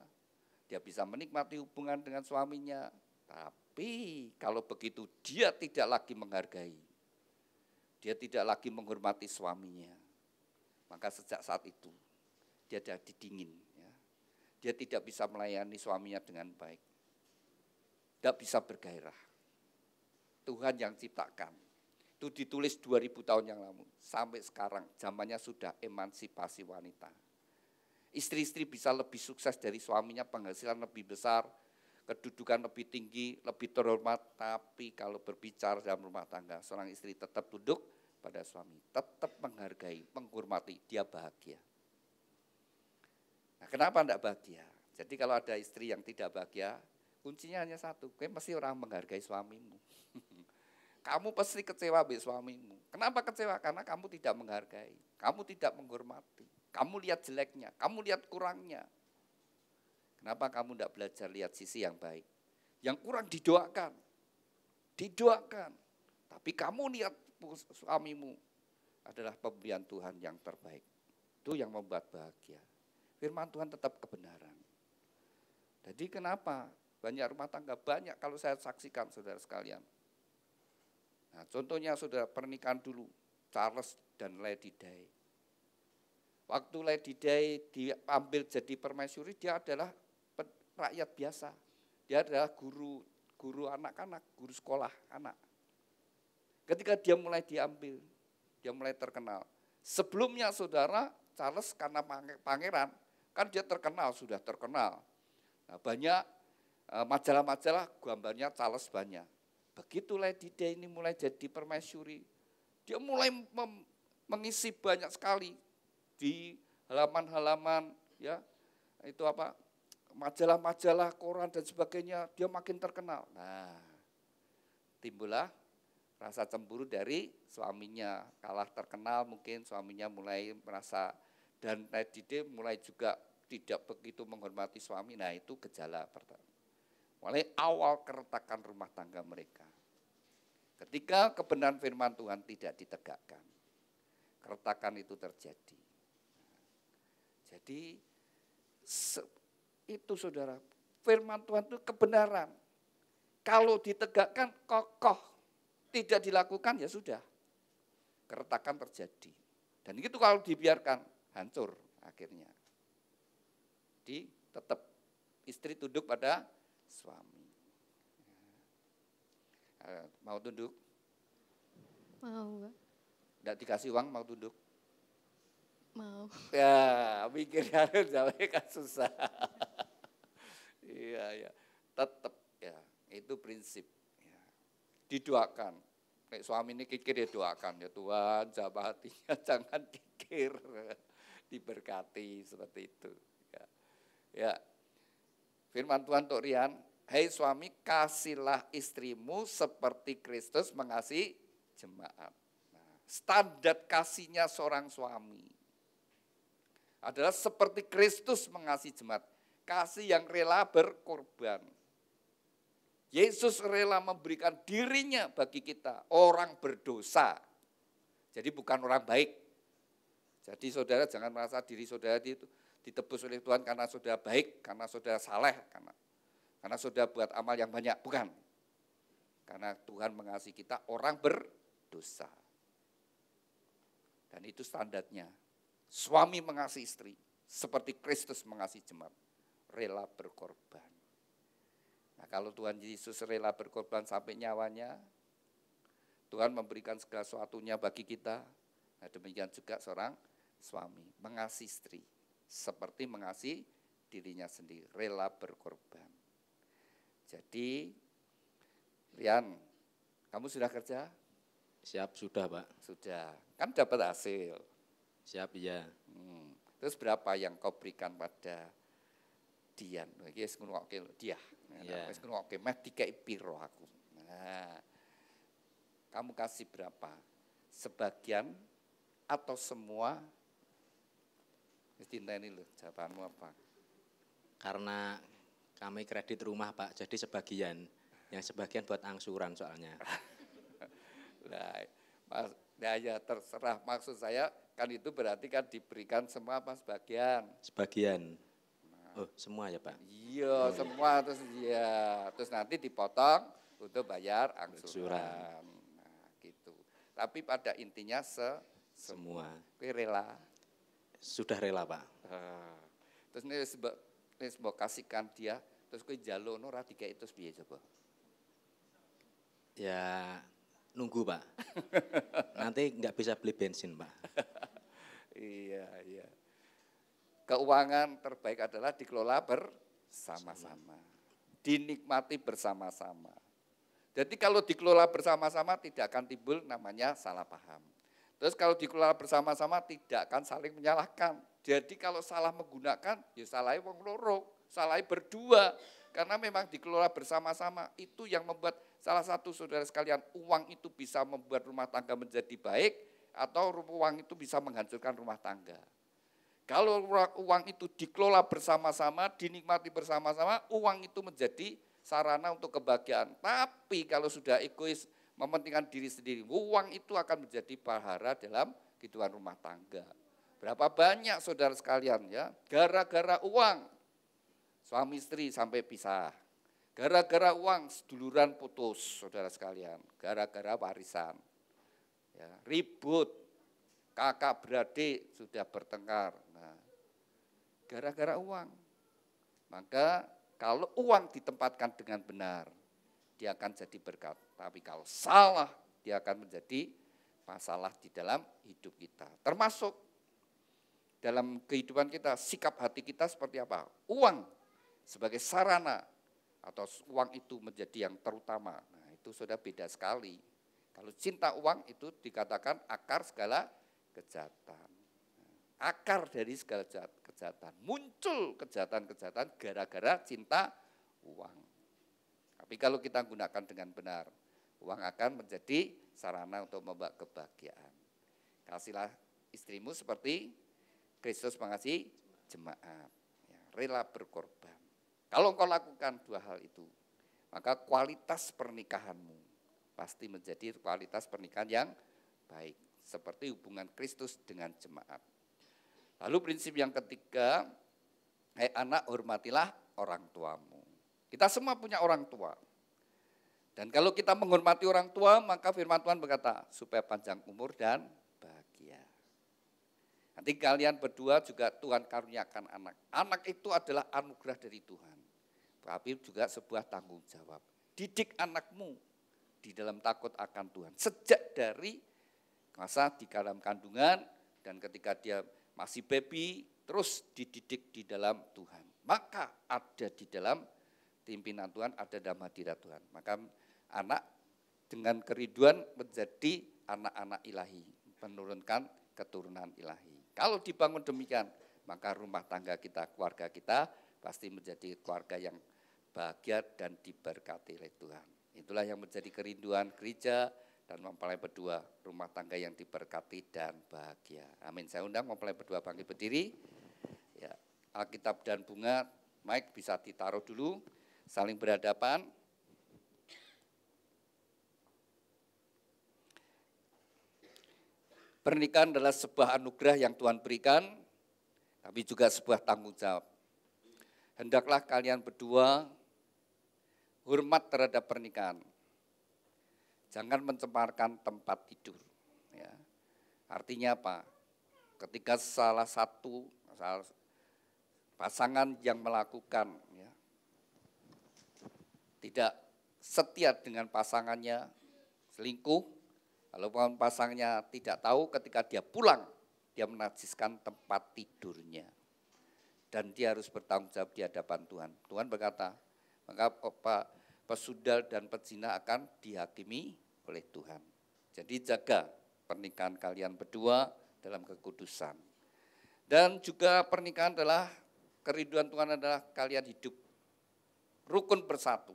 dia bisa menikmati hubungan dengan suaminya. Tapi kalau begitu dia tidak lagi menghargai, dia tidak lagi menghormati suaminya, maka sejak saat itu dia jadi dingin. Ya. Dia tidak bisa melayani suaminya dengan baik, tidak bisa bergairah. Tuhan yang ciptakan. Itu ditulis 2000 tahun yang lalu. Sampai sekarang zamannya sudah emansipasi wanita. Istri-istri bisa lebih sukses dari suaminya, penghasilan lebih besar, kedudukan lebih tinggi, lebih terhormat. Tapi kalau berbicara dalam rumah tangga, seorang istri tetap tunduk pada suami. Tetap menghargai, menghormati, dia bahagia. Nah, kenapa tidak bahagia? Jadi kalau ada istri yang tidak bahagia, kuncinya hanya satu, kamu mesti orang menghargai suamimu. Kamu pasti kecewa sama suamimu. Kenapa kecewa? Karena kamu tidak menghargai, kamu tidak menghormati, kamu lihat jeleknya, kamu lihat kurangnya. Kenapa kamu tidak belajar lihat sisi yang baik? Yang kurang didoakan, tapi kamu lihat suamimu adalah pemberian Tuhan yang terbaik. Itu yang membuat bahagia. Firman Tuhan tetap kebenaran. Jadi kenapa banyak rumah tangga, banyak kalau saya saksikan saudara sekalian. Nah, contohnya saudara pernikahan dulu, Charles dan Lady Day. Waktu Lady Day diambil jadi permaisuri, dia adalah rakyat biasa. Dia adalah guru anak-anak, guru sekolah anak. Ketika dia mulai diambil, dia mulai terkenal. Sebelumnya saudara, Charles karena pangeran, kan dia terkenal, sudah terkenal. Nah, banyak majalah-majalah gambarnya Charles banyak. Begitu Lady Day ini mulai jadi permaisuri, dia mulai mengisi banyak sekali di halaman-halaman, ya itu apa, majalah-majalah, koran dan sebagainya, dia makin terkenal. Nah, timbullah rasa cemburu dari suaminya, kalah terkenal mungkin suaminya mulai merasa, dan Lady Day mulai juga tidak begitu menghormati suami. Nah, itu gejala pertama. Mulai awal keretakan rumah tangga mereka. Ketika kebenaran firman Tuhan tidak ditegakkan, keretakan itu terjadi. Jadi itu saudara, firman Tuhan itu kebenaran. Kalau ditegakkan kokoh, tidak dilakukan ya sudah, keretakan terjadi. Dan itu kalau dibiarkan hancur akhirnya. Jadi tetap istri tunduk pada suami. Mau tunduk? Mau, Pak. Tidak dikasih uang mau tunduk? Mau. Ya, mikirnya jawabnya kan susah. Iya, tetap ya, itu prinsip. Ya. Didoakan. Kayak suami ini kikir ya doakan ya Tuhan, jawab hatinya jangan kikir, diberkati seperti itu. Ya. Firman Tuhan untuk Rian, hai suami kasihlah istrimu seperti Kristus mengasihi jemaat. Nah, standar kasihnya seorang suami adalah seperti Kristus mengasihi jemaat. Kasih yang rela berkorban. Yesus rela memberikan dirinya bagi kita, orang berdosa. Jadi bukan orang baik. Jadi saudara jangan merasa diri saudara itu ditebus oleh Tuhan karena saudara baik, karena saudara saleh, karena saudara buat amal yang banyak. Bukan. Karena Tuhan mengasihi kita orang berdosa. Dan itu standarnya. Suami mengasihi istri seperti Kristus mengasihi jemaat. Rela berkorban. Nah, kalau Tuhan Yesus rela berkorban sampai nyawanya, Tuhan memberikan segala sesuatunya bagi kita. Nah, demikian juga seorang suami mengasihi istri seperti mengasihi dirinya sendiri, rela berkorban. Jadi, Rian, kamu sudah kerja? Siap, sudah Pak. Sudah, kan dapat hasil. Siap, iya. Terus berapa yang kau berikan pada Dian? Wis ngrungokke dia. Wis ngrungokke meh dikai piro aku. Nah, kamu kasih berapa? Sebagian atau semua? Wis dinteni lho, jawabanmu apa? Karena kami kredit rumah Pak, jadi sebagian. Yang sebagian buat angsuran soalnya. Nah ya terserah, maksud saya kan itu berarti kan diberikan semua apa sebagian? Sebagian. Oh semua ya Pak? Iya semua, terus nanti dipotong untuk bayar angsuran. Nah gitu. Tapi pada intinya semua. Kowe rela? Sudah rela Pak. Terus ini sebab kasihkan dia, terus kowe jalono ora dikek terus piye coba? Ya nunggu Pak. Nanti nggak bisa beli bensin Pak. Iya. Keuangan terbaik adalah dikelola bersama-sama. Dinikmati bersama-sama. Jadi kalau dikelola bersama-sama tidak akan timbul namanya salah paham. Terus kalau dikelola bersama-sama tidak akan saling menyalahkan. Jadi kalau salah menggunakan, ya salahnya wong loro, salahnya berdua. Karena memang dikelola bersama-sama, itu yang membuat salah satu saudara sekalian, uang itu bisa membuat rumah tangga menjadi baik, atau uang itu bisa menghancurkan rumah tangga. Kalau uang itu dikelola bersama-sama, dinikmati bersama-sama, uang itu menjadi sarana untuk kebahagiaan. Tapi kalau sudah egois, mementingkan diri sendiri, uang itu akan menjadi prahara dalam kehidupan rumah tangga. Berapa banyak saudara sekalian ya, gara-gara uang, suami istri sampai pisah. Gara-gara uang seduluran putus, saudara sekalian. Gara-gara warisan. Ya, ribut, kakak beradik sudah bertengkar. Nah, gara-gara uang. Maka kalau uang ditempatkan dengan benar, dia akan jadi berkat. Tapi kalau salah, dia akan menjadi masalah di dalam hidup kita. Termasuk dalam kehidupan kita, sikap hati kita seperti apa? Uang sebagai sarana atau uang itu menjadi yang terutama. Nah, itu sudah beda sekali. Kalau cinta uang itu dikatakan akar segala kejahatan. Akar dari segala kejahatan. Muncul kejahatan-kejahatan gara-gara cinta uang. Tapi kalau kita gunakan dengan benar, uang akan menjadi sarana untuk membawa kebahagiaan. Kasihlah istrimu seperti Kristus mengasihi jemaat. Ya, rela berkorban. Kalau engkau lakukan dua hal itu, maka kualitas pernikahanmu pasti menjadi kualitas pernikahan yang baik. Seperti hubungan Kristus dengan jemaat. Lalu prinsip yang ketiga, hai anak hormatilah orang tuamu. Kita semua punya orang tua. Dan kalau kita menghormati orang tua, maka firman Tuhan berkata, supaya panjang umur dan bahagia. Nanti kalian berdua juga Tuhan karuniakan anak. Anak itu adalah anugerah dari Tuhan. Tapi juga sebuah tanggung jawab. Didik anakmu di dalam takut akan Tuhan. Sejak dari masa di dalam kandungan dan ketika dia masih baby, terus dididik di dalam Tuhan. Maka ada di dalam pimpinan Tuhan, ada dalam hadirat Tuhan. Maka anak dengan kerinduan menjadi anak-anak ilahi. Menurunkan keturunan ilahi. Kalau dibangun demikian, maka rumah tangga kita, keluarga kita pasti menjadi keluarga yang bahagia dan diberkati oleh Tuhan. Itulah yang menjadi kerinduan gereja dan mempelai berdua, rumah tangga yang diberkati dan bahagia. Amin. Saya undang mempelai berdua bangkit berdiri. Ya, Alkitab dan bunga, mic bisa ditaruh dulu, saling berhadapan. Pernikahan adalah sebuah anugerah yang Tuhan berikan, tapi juga sebuah tanggung jawab. Hendaklah kalian berdua hormat terhadap pernikahan. Jangan mencemarkan tempat tidur. Ya. Artinya apa? Ketika salah satu pasangan yang melakukan ya, tidak setia dengan pasangannya, selingkuh, walaupun pasangannya tidak tahu, ketika dia pulang, dia menajiskan tempat tidurnya. Dan dia harus bertanggung jawab di hadapan Tuhan. Tuhan berkata, maka pesudal dan pezina akan dihakimi oleh Tuhan. Jadi jaga pernikahan kalian berdua dalam kekudusan. Dan juga pernikahan adalah, kerinduan Tuhan adalah kalian hidup rukun bersatu.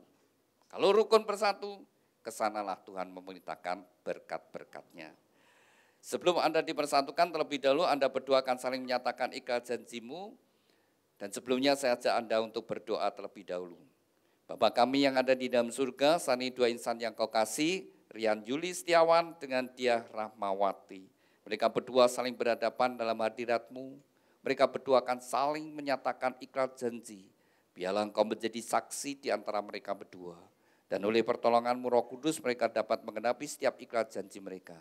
Kalau rukun bersatu, kesanalah Tuhan memerintahkan berkat-berkatnya. Sebelum Anda dipersatukan, terlebih dahulu Anda berdua akan saling menyatakan ikrar janjimu. Dan sebelumnya saya ajak Anda untuk berdoa terlebih dahulu. Bapa kami yang ada di dalam surga, saat ini dua insan yang kau kasih, Rian Yuli Setiawan dengan Diah Rahmawati. Mereka berdua saling berhadapan dalam hadirat-Mu. Mereka berdua akan saling menyatakan ikrar janji. Biarlah Engkau menjadi saksi di antara mereka berdua. Dan oleh pertolongan-Mu Roh Kudus, mereka dapat menggenapi setiap ikrar janji mereka.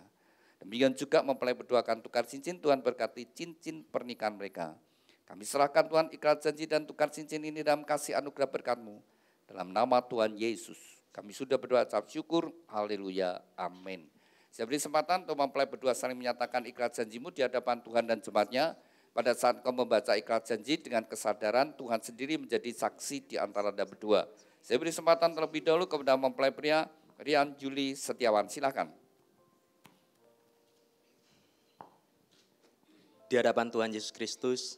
Demikian juga mempelai berdua akan tukar cincin, Tuhan berkati cincin pernikahan mereka. Kami serahkan Tuhan ikrar janji dan tukar cincin ini dalam kasih anugerah berkat-Mu. Dalam nama Tuhan Yesus, kami sudah berdoa ucap syukur, haleluya, amin. Saya beri kesempatan untuk mempelai berdua saling menyatakan ikrar janjimu di hadapan Tuhan dan jemaatnya. Pada saat kau membaca ikrar janji dengan kesadaran Tuhan sendiri menjadi saksi di antara Anda berdua. Saya beri kesempatan terlebih dahulu kepada mempelai pria Rian Yuli Setiawan, silakan. Di hadapan Tuhan Yesus Kristus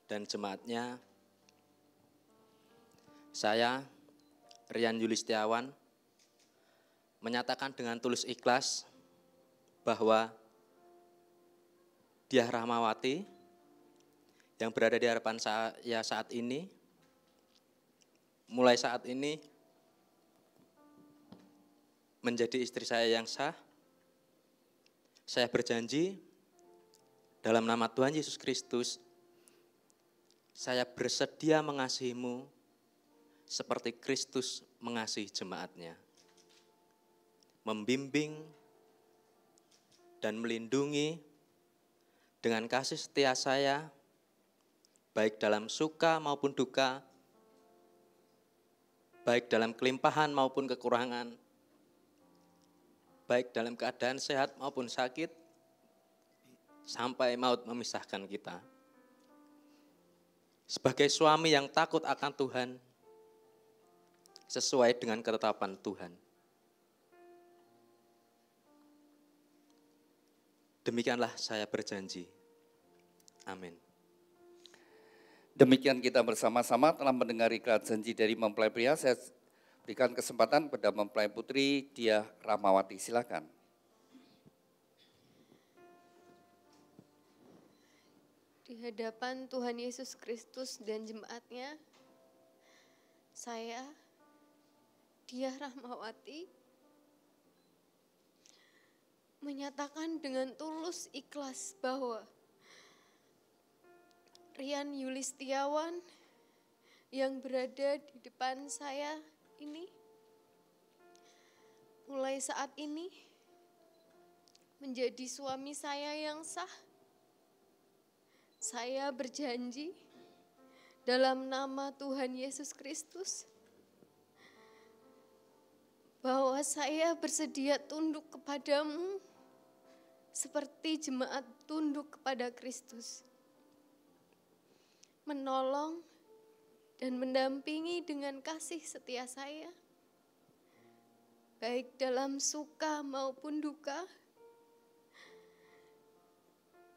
dan jemaatnya, saya, Rian Yuli Setiawan, menyatakan dengan tulus ikhlas bahwa Diah Rahmawati yang berada di hadapan saya saat ini, mulai saat ini menjadi istri saya yang sah. Saya berjanji dalam nama Tuhan Yesus Kristus, saya bersedia mengasihimu seperti Kristus mengasihi jemaatnya. Membimbing dan melindungi dengan kasih setia saya, baik dalam suka maupun duka, baik dalam kelimpahan maupun kekurangan, baik dalam keadaan sehat maupun sakit, sampai maut memisahkan kita. Sebagai suami yang takut akan Tuhan, sesuai dengan ketetapan Tuhan. Demikianlah saya berjanji. Amin. Demikian kita bersama-sama telah mendengar ikrar janji dari mempelai pria. Saya berikan kesempatan kepada mempelai putri Diah Rahmawati, silakan. Di hadapan Tuhan Yesus Kristus dan jemaatnya, saya, Diah Rahmawati, menyatakan dengan tulus ikhlas bahwa Rian Yuli Setiawan yang berada di depan saya ini, mulai saat ini menjadi suami saya yang sah. Saya berjanji dalam nama Tuhan Yesus Kristus bahwa saya bersedia tunduk kepadamu seperti jemaat tunduk kepada Kristus. Menolong dan mendampingi dengan kasih setia saya, baik dalam suka maupun duka,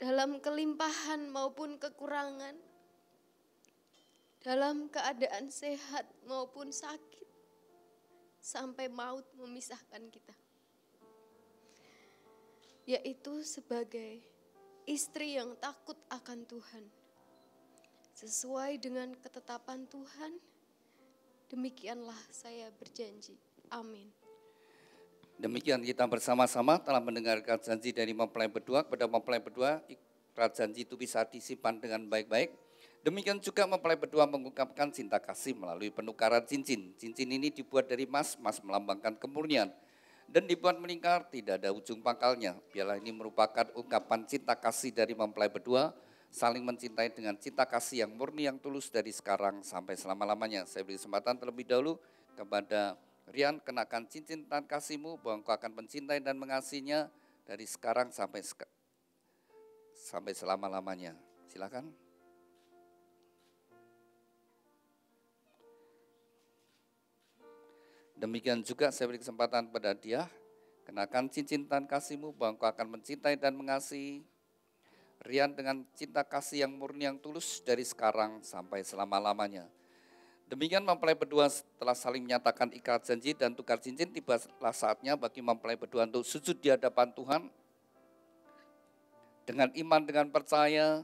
dalam kelimpahan maupun kekurangan, dalam keadaan sehat maupun sakit, sampai maut memisahkan kita. Yaitu sebagai istri yang takut akan Tuhan. Sesuai dengan ketetapan Tuhan, demikianlah saya berjanji. Amin. Demikian kita bersama-sama telah mendengarkan janji dari mempelai berdua. Kepada mempelai berdua, ikrar janji itu bisa disimpan dengan baik-baik. Demikian juga mempelai berdua mengungkapkan cinta kasih melalui penukaran cincin. Cincin ini dibuat dari emas, emas melambangkan kemurnian. Dan dibuat melingkar, tidak ada ujung pangkalnya. Biarlah ini merupakan ungkapan cinta kasih dari mempelai berdua, saling mencintai dengan cinta kasih yang murni, yang tulus dari sekarang sampai selama-lamanya. Saya beri kesempatan terlebih dahulu kepada Rian, kenakan cincin tangan kasihmu, bahwa engkau akan mencintai dan mengasihinya dari sekarang sampai selama-lamanya. Silakan. Demikian juga saya beri kesempatan pada dia, kenakan cincin tangan kasihmu, bahwa engkau akan mencintai dan mengasihi Rian dengan cinta kasih yang murni, yang tulus dari sekarang sampai selama-lamanya. Demikian mempelai berdua setelah saling menyatakan ikrar janji dan tukar cincin, tibalah saatnya bagi mempelai berdua untuk sujud di hadapan Tuhan. Dengan iman, dengan percaya,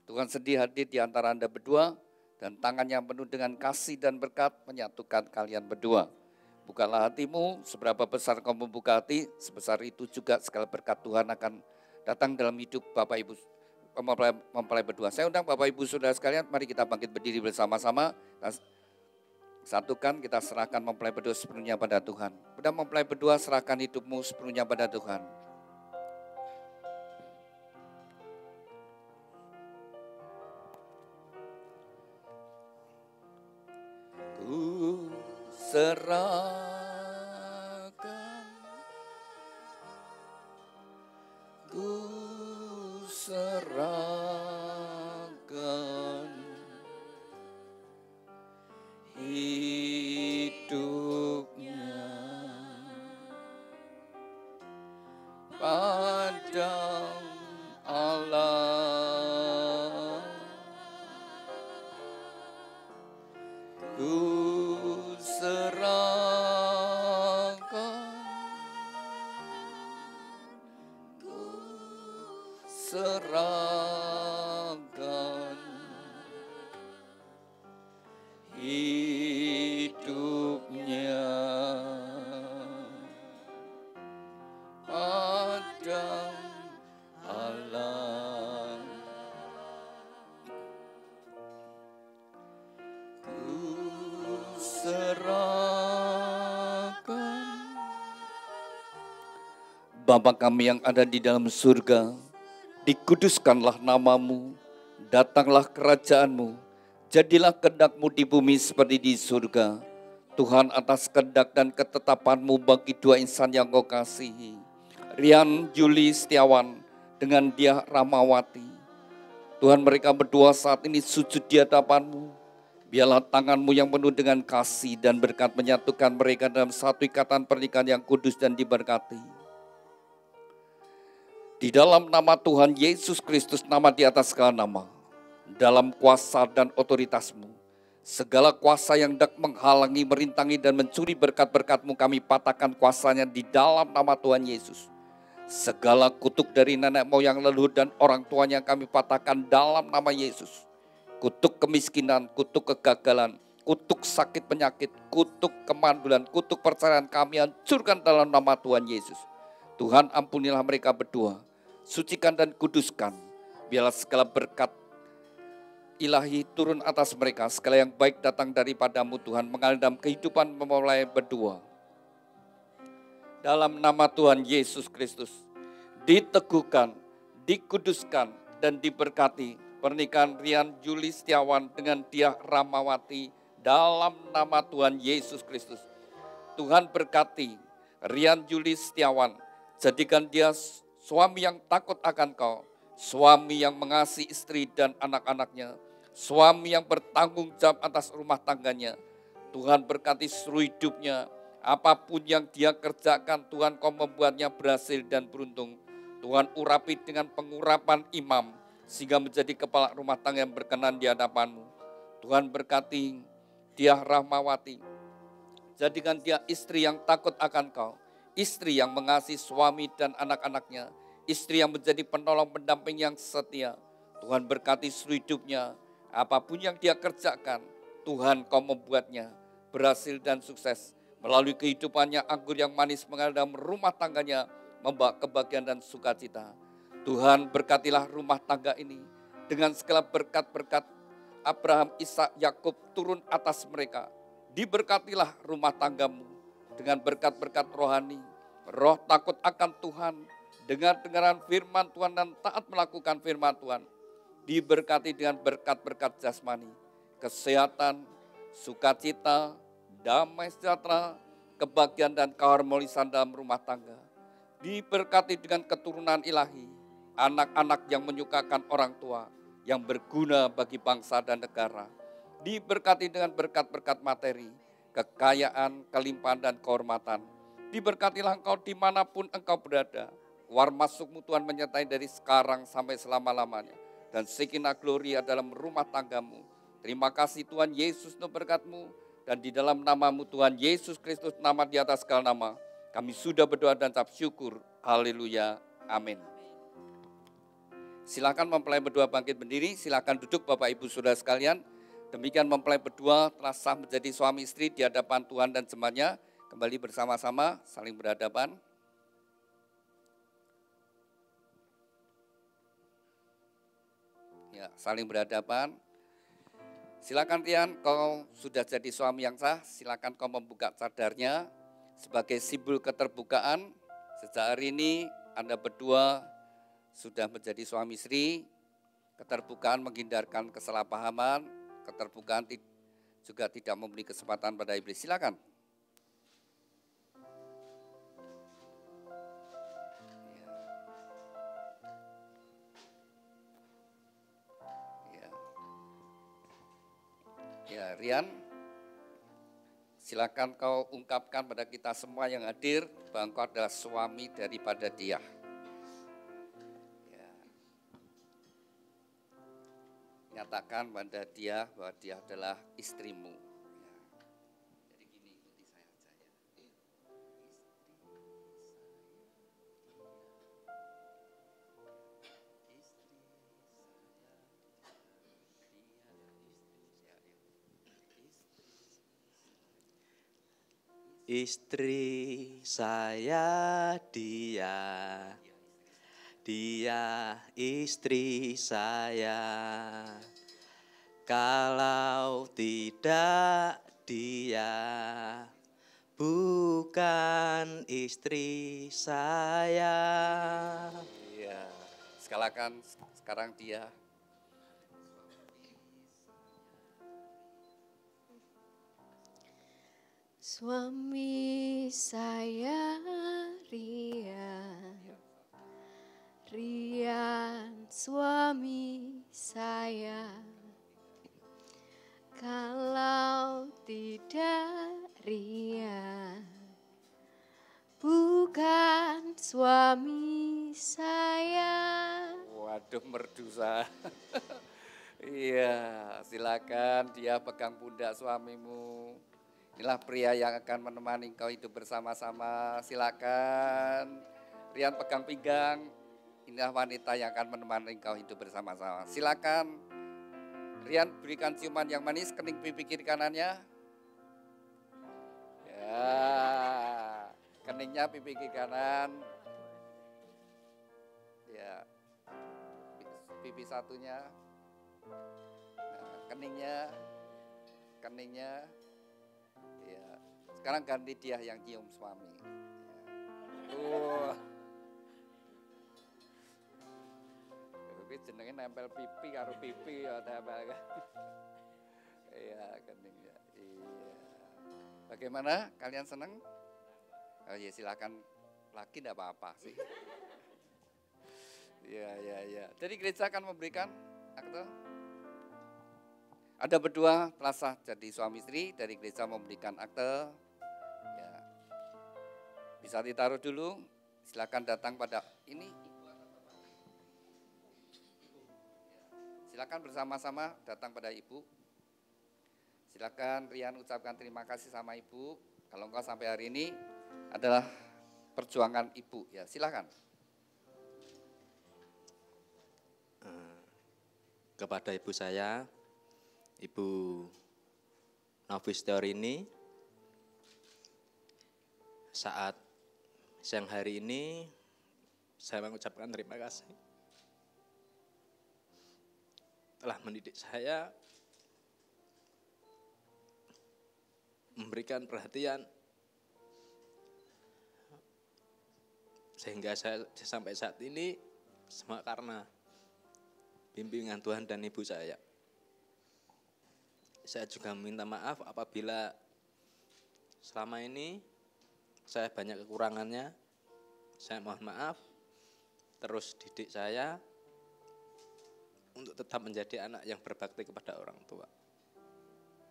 Tuhan sedia hadir di antara Anda berdua, dan tangannya penuh dengan kasih dan berkat menyatukan kalian berdua. Bukalah hatimu, seberapa besar kau membuka hati, sebesar itu juga segala berkat Tuhan akan datang dalam hidup Bapak Ibu mempelai berdua. Saya undang Bapak Ibu Saudara sekalian, mari kita bangkit berdiri bersama-sama. Satukan, kita serahkan mempelai berdua sepenuhnya pada Tuhan. Pada mempelai berdua, serahkan hidupmu sepenuhnya pada Tuhan. Ku serahkan, ku serahkan hidupnya pada Allah. Ku serahkan, ku serahkan hidupnya pada Allah. Ku serahkan. Bapa kami yang ada di dalam surga, dikuduskanlah namamu, datanglah kerajaanmu, jadilah kehendak-Mu di bumi seperti di surga. Tuhan, atas kehendak dan ketetapan-Mu bagi dua insan yang Kau kasihi, Rian Juli Setiawan dengan Diah Rahmawati. Tuhan, mereka berdua saat ini sujud di hadapan-Mu. Biarlah tangan-Mu yang penuh dengan kasih dan berkat menyatukan mereka dalam satu ikatan pernikahan yang kudus dan diberkati. Di dalam nama Tuhan Yesus Kristus, nama di atas segala nama, dalam kuasa dan otoritas-Mu, segala kuasa yang hendak menghalangi, merintangi dan mencuri berkat-berkat-Mu, kami patahkan kuasanya di dalam nama Tuhan Yesus. Segala kutuk dari nenek moyang leluhur dan orang tuanya kami patahkan dalam nama Yesus. Kutuk kemiskinan, kutuk kegagalan, kutuk sakit penyakit, kutuk kemandulan, kutuk perceraian kami hancurkan dalam nama Tuhan Yesus. Tuhan, ampunilah mereka berdua, sucikan dan kuduskan. Biarlah segala berkat ilahi turun atas mereka, segala yang baik datang daripada-Mu Tuhan, mengalir dalam kehidupan mempelai berdua. Dalam nama Tuhan Yesus Kristus, diteguhkan, dikuduskan dan diberkati pernikahan Rian Juli Setiawan dengan Diah Rahmawati dalam nama Tuhan Yesus Kristus. Tuhan berkati Rian Juli Setiawan, jadikan dia suami yang takut akan Kau, suami yang mengasihi istri dan anak-anaknya, suami yang bertanggung jawab atas rumah tangganya. Tuhan berkati seluruh hidupnya, apapun yang dia kerjakan, Tuhan Kau membuatnya berhasil dan beruntung. Tuhan urapi dengan pengurapan imam, sehingga menjadi kepala rumah tangga yang berkenan di hadapan-Mu. Tuhan berkati Diah Rahmawati, jadikan dia istri yang takut akan Kau, istri yang mengasihi suami dan anak-anaknya, istri yang menjadi penolong pendamping yang setia. Tuhan berkati seluruh hidupnya, apapun yang dia kerjakan, Tuhan Kau membuatnya berhasil dan sukses. Melalui kehidupannya, anggur yang manis mengalir dalam rumah tangganya, membawa kebahagiaan dan sukacita. Tuhan, berkatilah rumah tangga ini dengan segala berkat-berkat Abraham, Ishak, Yakub turun atas mereka. Diberkatilah rumah tanggamu dengan berkat-berkat rohani, roh takut akan Tuhan, dengar-dengaran firman Tuhan dan taat melakukan firman Tuhan. Diberkati dengan berkat-berkat jasmani, kesehatan, sukacita, damai sejahtera, kebahagiaan dan keharmonisan dalam rumah tangga. Diberkati dengan keturunan ilahi, anak-anak yang menyukakan orang tua, yang berguna bagi bangsa dan negara. Diberkati dengan berkat-berkat materi, kekayaan, kelimpahan dan kehormatan. Diberkatilah engkau dimanapun engkau berada. Keluar masukmu Tuhan menyertai dari sekarang sampai selama-lamanya. Dan Shekinah gloria dalam rumah tanggamu. Terima kasih Tuhan Yesus untuk berkat-Mu. Dan di dalam nama-Mu Tuhan Yesus Kristus, nama di atas segala nama, kami sudah berdoa dan ucap syukur. Haleluya. Amin. Silakan mempelai berdua bangkit berdiri, silakan duduk Bapak Ibu Saudara sekalian. Demikian mempelai berdua telah sah menjadi suami istri di hadapan Tuhan dan jemaatnya. Kembali bersama-sama saling berhadapan. Ya, saling berhadapan. Silakan Rian, kau sudah jadi suami yang sah, silakan kau membuka cadarnya sebagai simbol keterbukaan. Sejak hari ini Anda berdua sudah menjadi suami istri. Keterbukaan menghindarkan kesalahpahaman, keterbukaan juga tidak memberi kesempatan pada iblis. Silakan. Ya, Rian, silakan kau ungkapkan pada kita semua yang hadir bahwa engkau adalah suami daripada dia. Ya. Nyatakan pada dia bahwa dia adalah istrimu. Ya. Jadi gini, ikuti saya saja ya. Istri saya dia, dia istri saya. Kalau tidak dia, bukan istri saya. Iya, sekarang dia. Suami saya Rian, Rian suami saya. Kalau tidak Rian, bukan suami saya. Waduh, merdusa. Iya, silakan dia pegang pundak suamimu. Inilah pria yang akan menemani engkau hidup bersama-sama. Silakan. Rian pegang pinggang. Inilah wanita yang akan menemani engkau hidup bersama-sama. Silakan. Rian berikan ciuman yang manis kening pipi kiri kanannya. Ya. Keningnya pipi kiri kanan. Ya. Pipi satunya. Nah, keningnya. Ya. Sekarang ganti dia yang cium suami. Ini jenenge nempel pipi karo pipi ya tempel. Iya, keningnya. Iya. Bagaimana? Kalian senang? Oh ya, silakan lagi enggak apa-apa sih. Iya. Jadi gereja akan memberikan akte. Ada berdua telah sah jadi suami istri, dari gereja memberikan akte. Ya. Bisa ditaruh dulu. Silakan datang pada ini. Silakan bersama-sama datang pada ibu. Silakan Rian ucapkan terima kasih sama ibu. Kalau engkau sampai hari ini adalah perjuangan ibu. Ya, silakan. Kepada ibu saya, Ibu Novis Teorini, saat siang hari ini saya mengucapkan terima kasih telah mendidik saya, memberikan perhatian, sehingga saya sampai saat ini semua karena bimbingan Tuhan dan ibu saya. Saya juga minta maaf apabila selama ini saya banyak kekurangannya. Saya mohon maaf, terus didik saya untuk tetap menjadi anak yang berbakti kepada orang tua.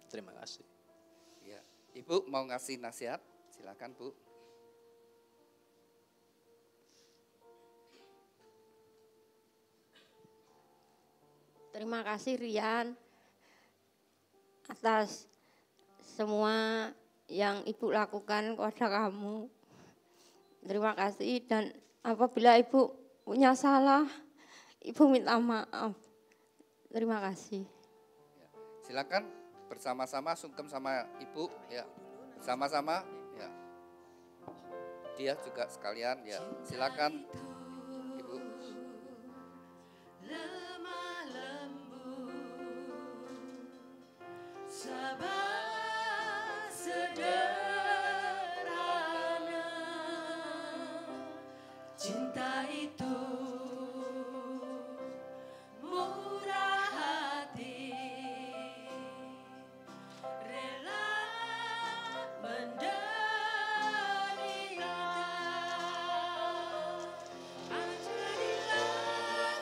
Terima kasih. Ya, Ibu mau ngasih nasihat, silakan Bu. Terima kasih Rian atas semua yang Ibu lakukan kepada kamu. Terima kasih, dan apabila Ibu punya salah, Ibu minta maaf. Terima kasih. Silakan bersama-sama sungkem sama Ibu ya. Bersama-sama ya. Dia juga sekalian ya. Silakan Ibu. Lemah lembut, sabar sederhana, cinta itu murah hati, rela menderita. Ajarilah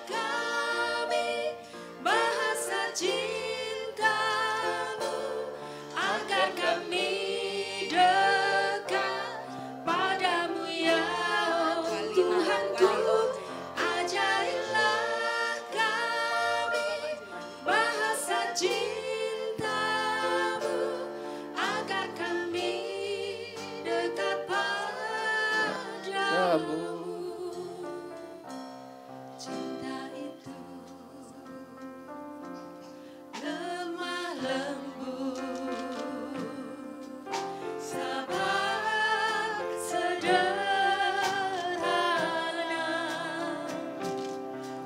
kami bahasa cintamu, agar kami dekat padamu ya Tuhanku. Ajarilah kami bahasa cintamu, agar kami dekat padamu. Cinta itu lemah lembut, sabar sederhana,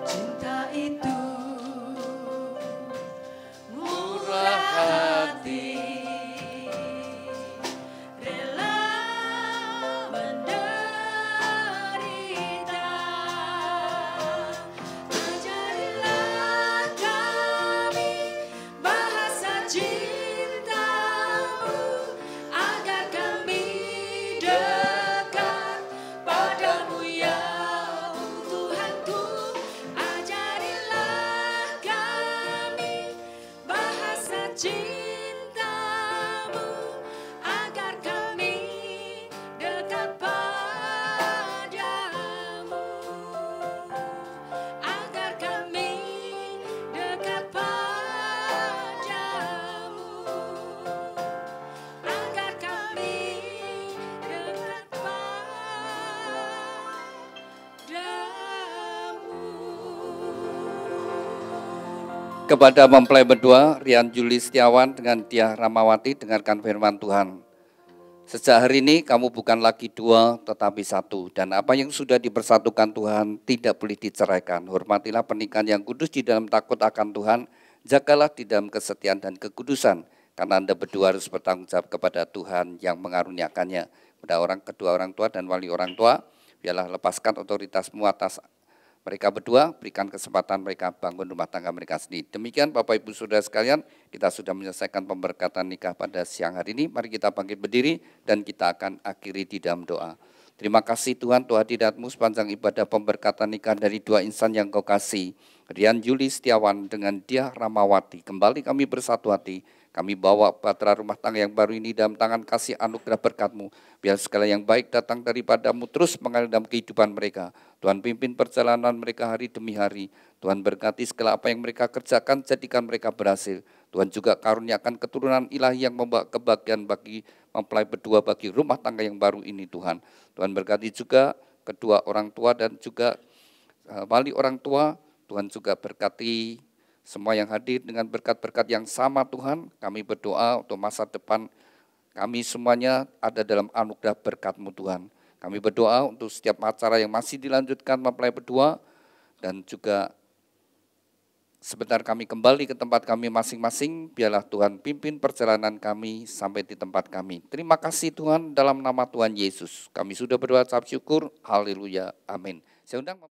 cinta itu murah hati, rela menderita. Ajarilah kami bahasa cintamu, agar kami dekat padamu ya Tuhanku. Ajarilah kami bahasa cintamu, agar kami dekat padamu, agar kami dekat padamu, agar kami dekat padamu. Kepada mempelai berdua, Rian Juli Setiawan dengan Diah Ramawati, dengarkan firman Tuhan. Sejak hari ini kamu bukan lagi dua tetapi satu, dan apa yang sudah dipersatukan Tuhan tidak boleh diceraikan. Hormatilah pernikahan yang kudus di dalam takut akan Tuhan, jagalah di dalam kesetiaan dan kekudusan, karena Anda berdua harus bertanggung jawab kepada Tuhan yang mengaruniakannya. Kepada kedua orang tua dan wali orang tua, biarlah lepaskan otoritasmu atas mereka berdua, berikan kesempatan mereka bangun rumah tangga mereka sendiri. Demikian Bapak Ibu Saudara sekalian, kita sudah menyelesaikan pemberkatan nikah pada siang hari ini. Mari kita bangkit berdiri dan kita akan akhiri di dalam doa. Terima kasih Tuhan, Tuhan hadirat-Mu sepanjang ibadah pemberkatan nikah dari dua insan yang Kau kasih. Rian Juli Setiawan dengan Diah Ramawati. Kembali kami bersatu hati. Kami bawa bahtera rumah tangga yang baru ini dalam tangan kasih anugerah berkat-Mu. Biar segala yang baik datang daripada-Mu terus mengalir dalam kehidupan mereka. Tuhan pimpin perjalanan mereka hari demi hari. Tuhan berkati segala apa yang mereka kerjakan, jadikan mereka berhasil. Tuhan juga karuniakan keturunan ilahi yang membawa kebahagiaan bagi mempelai berdua, bagi rumah tangga yang baru ini Tuhan. Tuhan berkati juga kedua orang tua dan juga wali orang tua. Tuhan juga berkati semua yang hadir dengan berkat-berkat yang sama Tuhan. Kami berdoa untuk masa depan Kami semuanya ada dalam anugerah berkat-Mu Tuhan. Kami berdoa untuk setiap acara yang masih dilanjutkan mempelai berdua, dan juga sebentar kami kembali ke tempat kami masing-masing, biarlah Tuhan pimpin perjalanan kami sampai di tempat kami. Terima kasih Tuhan, dalam nama Tuhan Yesus. Kami sudah berdoa, ucap syukur, haleluya, amin. Saya undang